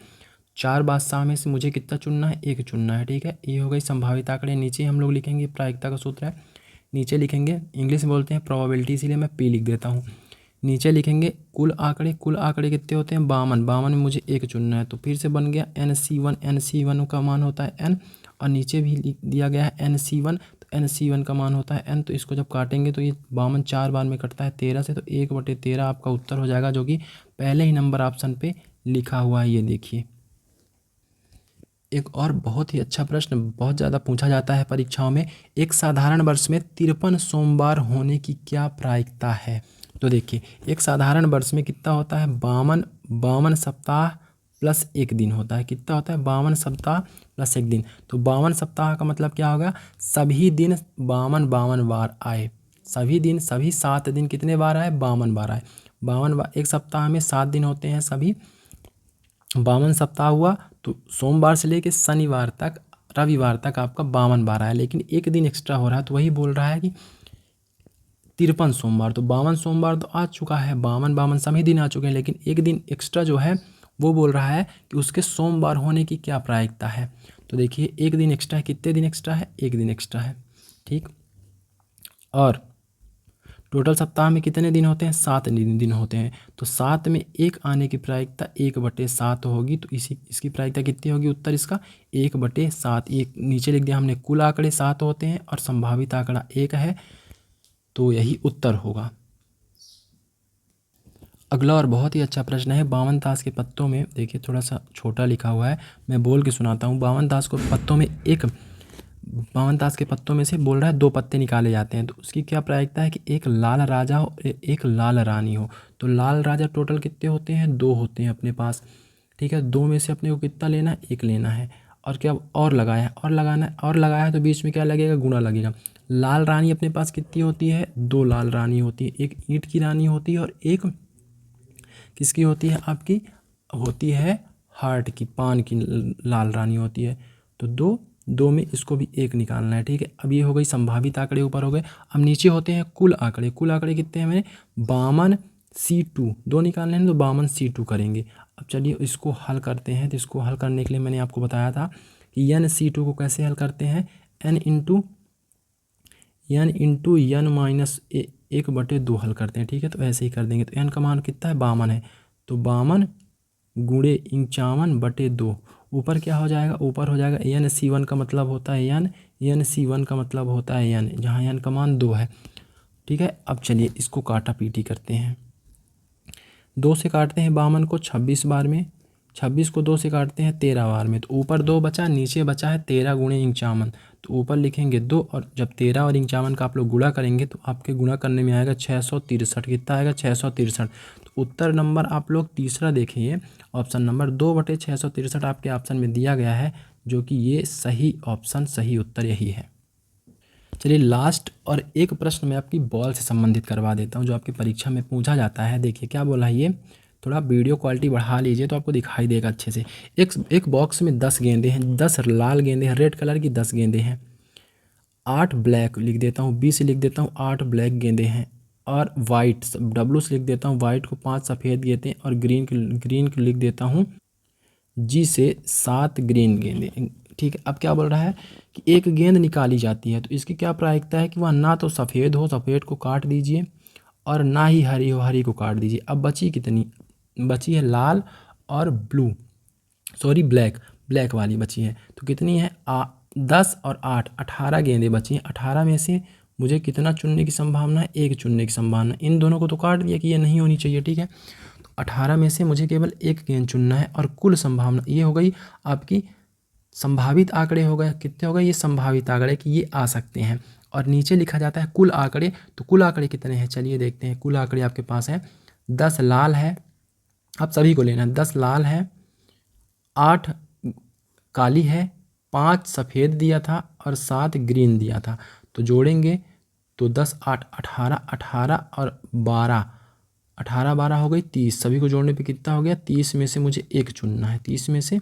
4 बादशाह में से मुझे कितना चुनना है, 1 चुनना है, ठीक है। ये हो गई संभावित आंकड़े। नीचे हम लोग लिखेंगे, प्रायिकता का सूत्र है, नीचे लिखेंगे, इंग्लिश में बोलते हैं प्रोबेबिलिटी, इसीलिए मैं P लिख देता हूँ। नीचे लिखेंगे कुल आंकड़े, कुल आंकड़े कितने होते हैं 52, 52 में मुझे 1 चुनना है, तो फिर से बन गया NC1, NC1 का मान होता है n, और नीचे भी लिख दिया गया है NC1, तो NC1 का मान होता है n। तो इसको जब काटेंगे तो ये 52 4 बार में कटता है 13 से, तो 1/13 आपका उत्तर हो जाएगा, जो कि पहले ही नंबर ऑप्शन पे लिखा हुआ है। ये देखिए एक और बहुत ही अच्छा प्रश्न, बहुत ज़्यादा पूछा जाता है परीक्षाओं में, एक साधारण वर्ष में 53 सोमवार होने की क्या प्रायिकता है। तो देखिए एक साधारण वर्ष में कितना होता है 52 सप्ताह प्लस 1 दिन होता है। कितना होता है 52 सप्ताह प्लस 1 दिन। तो 52 सप्ताह का मतलब क्या होगा, सभी दिन 52 बार आए, सभी दिन, सभी 7 दिन कितने बार आए 52 बार आए। 52 बार, एक सप्ताह में 7 दिन होते हैं, सभी 52 सप्ताह हुआ। तो सोमवार से लेके शनिवार तक, रविवार तक आपका 52 बार आया, लेकिन 1 दिन एक्स्ट्रा हो रहा है, तो वही बोल रहा है कि 53 सोमवार। तो 52 सोमवार तो आ चुका है, 52 सभी दिन आ चुके हैं, लेकिन 1 दिन एक्स्ट्रा जो है वो बोल रहा है कि उसके सोमवार होने की क्या प्रायिकता है। तो देखिए 1 दिन एक्स्ट्रा है, कितने दिन एक्स्ट्रा है 1 दिन एक्स्ट्रा है, ठीक। और टोटल सप्ताह में कितने दिन होते हैं 7 दिन होते हैं। तो 7 में 1 आने की प्रायिकता 1/7 होगी। तो इसकी प्रायिकता कितनी होगी, उत्तर इसका 1/7। एक नीचे लिख दिया हमने, कुल आंकड़े 7 होते हैं और संभावित आंकड़ा 1 है, तो यही उत्तर होगा। अगला और बहुत ही अच्छा प्रश्न है, 52 ताश के पत्तों में, देखिए थोड़ा सा छोटा लिखा हुआ है, मैं बोल के सुनाता हूँ। 52 ताश को पत्तों में 52 ताश के पत्तों में से बोल रहा है 2 पत्ते निकाले जाते हैं, तो उसकी क्या प्रायिकता है कि एक लाल राजा हो, एक लाल रानी हो। तो लाल राजा टोटल कितने होते हैं 2 होते हैं अपने पास, ठीक है। 2 में से अपने को कितना लेना है 1 लेना है, और क्या और लगाया है, और लगाना है, और लगाया है, तो बीच में क्या लगेगा गुणा लगेगा। लाल रानी अपने पास कितनी होती है 2 लाल रानी होती है, एक ईंट की रानी होती है और एक किसकी होती है, आपकी होती है हार्ट की, पान की लाल रानी होती है। तो 2 में इसको भी 1 निकालना है, ठीक है। अब ये हो गई संभावित आंकड़े ऊपर हो गए। अब नीचे होते हैं कुल आंकड़े, कुल आंकड़े कितने हैं हमें 52C2, 2 निकालने हैं तो 52C2 करेंगे। अब चलिए इसको हल करते हैं। तो इसको हल करने के लिए मैंने आपको बताया था कि NC2 को कैसे हल करते हैं, n इंटू n माइनस 1/2 हल करते हैं, ठीक है। तो ऐसे ही कर देंगे। तो n का मान कितना है 52 है, तो 52 गुणे 51/2, ऊपर क्या हो जाएगा, ऊपर हो जाएगा NC1 का मतलब होता है NC1 का मतलब होता है n, जहाँ n का मान 2 है, ठीक है। अब चलिए इसको काटा पीटी करते हैं। 2 से काटते हैं 52 को 26 बार में, 26 को 2 से काटते हैं 13 बार में, तो ऊपर 2 बचा, नीचे बचा है 13 गुणे 51, तो ऊपर लिखेंगे 2 और जब 13 और 51 का आप लोग गुणा करेंगे तो आपके गुणा करने में आएगा 663। कितना आएगा? 663। तो उत्तर नंबर आप लोग तीसरा देखिए, ऑप्शन नंबर 2/663 आपके ऑप्शन में दिया गया है, जो कि ये सही ऑप्शन, सही उत्तर यही है। चलिए लास्ट और एक प्रश्न मैं आपकी बॉल से संबंधित करवा देता हूँ, जो आपकी परीक्षा में पूछा जाता है। देखिए क्या बोला है ये, थोड़ा वीडियो क्वालिटी बढ़ा लीजिए तो आपको दिखाई देगा अच्छे से। एक बॉक्स में 10 गेंदे हैं, 10 लाल गेंदे हैं, रेड कलर की 10 गेंदे हैं, 8 ब्लैक लिख देता हूँ, बी से लिख देता हूँ 8 ब्लैक गेंदे हैं, और वाइट डब्लू से लिख देता हूँ वाइट को 5 सफ़ेद गेंदे, और ग्रीन को लिख देता हूँ जी से 7 ग्रीन गेंदे। ठीक है, अब क्या बोल रहा है कि एक गेंद निकाली जाती है, तो इसकी क्या प्रायिकता है कि वह ना तो सफ़ेद हो, सफ़ेद को काट दीजिए, और ना ही हरी हो, हरी को काट दीजिए। अब बची कितनी? बची है लाल और ब्लू, सॉरी ब्लैक वाली बची है। तो कितनी है? 10 और 8, 18 गेंदें बची हैं। 18 में से मुझे कितना चुनने की संभावना है? 1 चुनने की संभावना। इन दोनों को तो काट दिया कि ये नहीं होनी चाहिए, ठीक है। तो 18 में से मुझे केवल 1 गेंद चुनना है, और कुल संभावना ये हो गई आपकी, संभावित आंकड़े हो गए। कितने हो गए? ये संभावित आंकड़े कि ये आ सकते हैं। और नीचे लिखा जाता है कुल आंकड़े। तो कुल आंकड़े कितने हैं? चलिए देखते हैं। कुल आंकड़े आपके पास है 10 लाल है, आप सभी को लेना है। 10 लाल है, 8 काली है, 5 सफ़ेद दिया था, और 7 ग्रीन दिया था। तो जोड़ेंगे तो 10 8 18, 18 और 12, 18 12 हो गई 30। सभी को जोड़ने पे कितना हो गया? 30 में से मुझे 1 चुनना है, 30 में से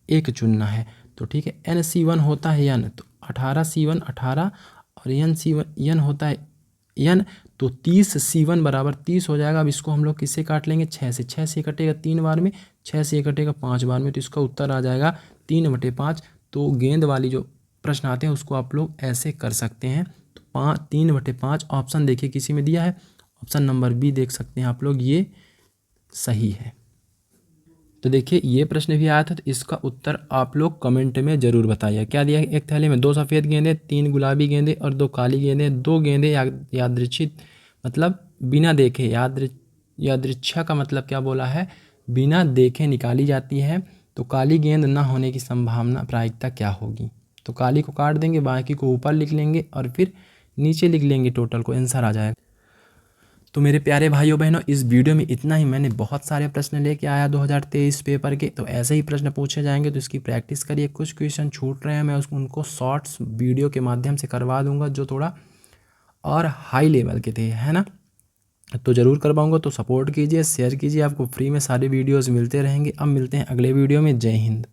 1 चुनना है। तो ठीक है, NC1 होता है n, तो 18C1 18, और n होता है n, तो 30C1 बराबर 30 हो जाएगा। अब इसको हम लोग किससे काट लेंगे? 6 से। 6 से कटेगा 3 बार में, 6 से कटेगा 5 बार में, तो इसका उत्तर आ जाएगा 3/5। तो गेंद वाली जो प्रश्न आते हैं उसको आप लोग ऐसे कर सकते हैं। तो 3/5 ऑप्शन देखिए किसी में दिया है, ऑप्शन नंबर बी देख सकते हैं आप लोग, ये सही है। तो देखिए ये प्रश्न भी आया था, तो इसका उत्तर आप लोग कमेंट में ज़रूर बताइए। क्या दिया है? एक थैले में 2 सफ़ेद गेंदे, 3 गुलाबी गेंदे और 2 काली गेंदे। 2 गेंदे यादृच्छिक, मतलब बिना देखे, यादृच्छा का मतलब क्या बोला है? बिना देखे निकाली जाती है। तो काली गेंद ना होने की संभावना, प्रायिकता क्या होगी? तो काली को काट देंगे, बाकी को ऊपर लिख लेंगे, और फिर नीचे लिख लेंगे, टोटल को आंसर आ जाएगा। तो मेरे प्यारे भाइयों बहनों, इस वीडियो में इतना ही। मैंने बहुत सारे प्रश्न लेके आया 2023 पेपर के, तो ऐसे ही प्रश्न पूछे जाएंगे, तो इसकी प्रैक्टिस करिए। कुछ क्वेश्चन छूट रहे हैं, मैं उनको शॉर्ट्स वीडियो के माध्यम से करवा दूंगा, जो थोड़ा और हाई लेवल के थे, है ना। तो ज़रूर करवाऊंगा, तो सपोर्ट कीजिए, शेयर कीजिए। आपको फ्री में सारे वीडियोज़ मिलते रहेंगे। अब मिलते हैं अगले वीडियो में। जय हिंद।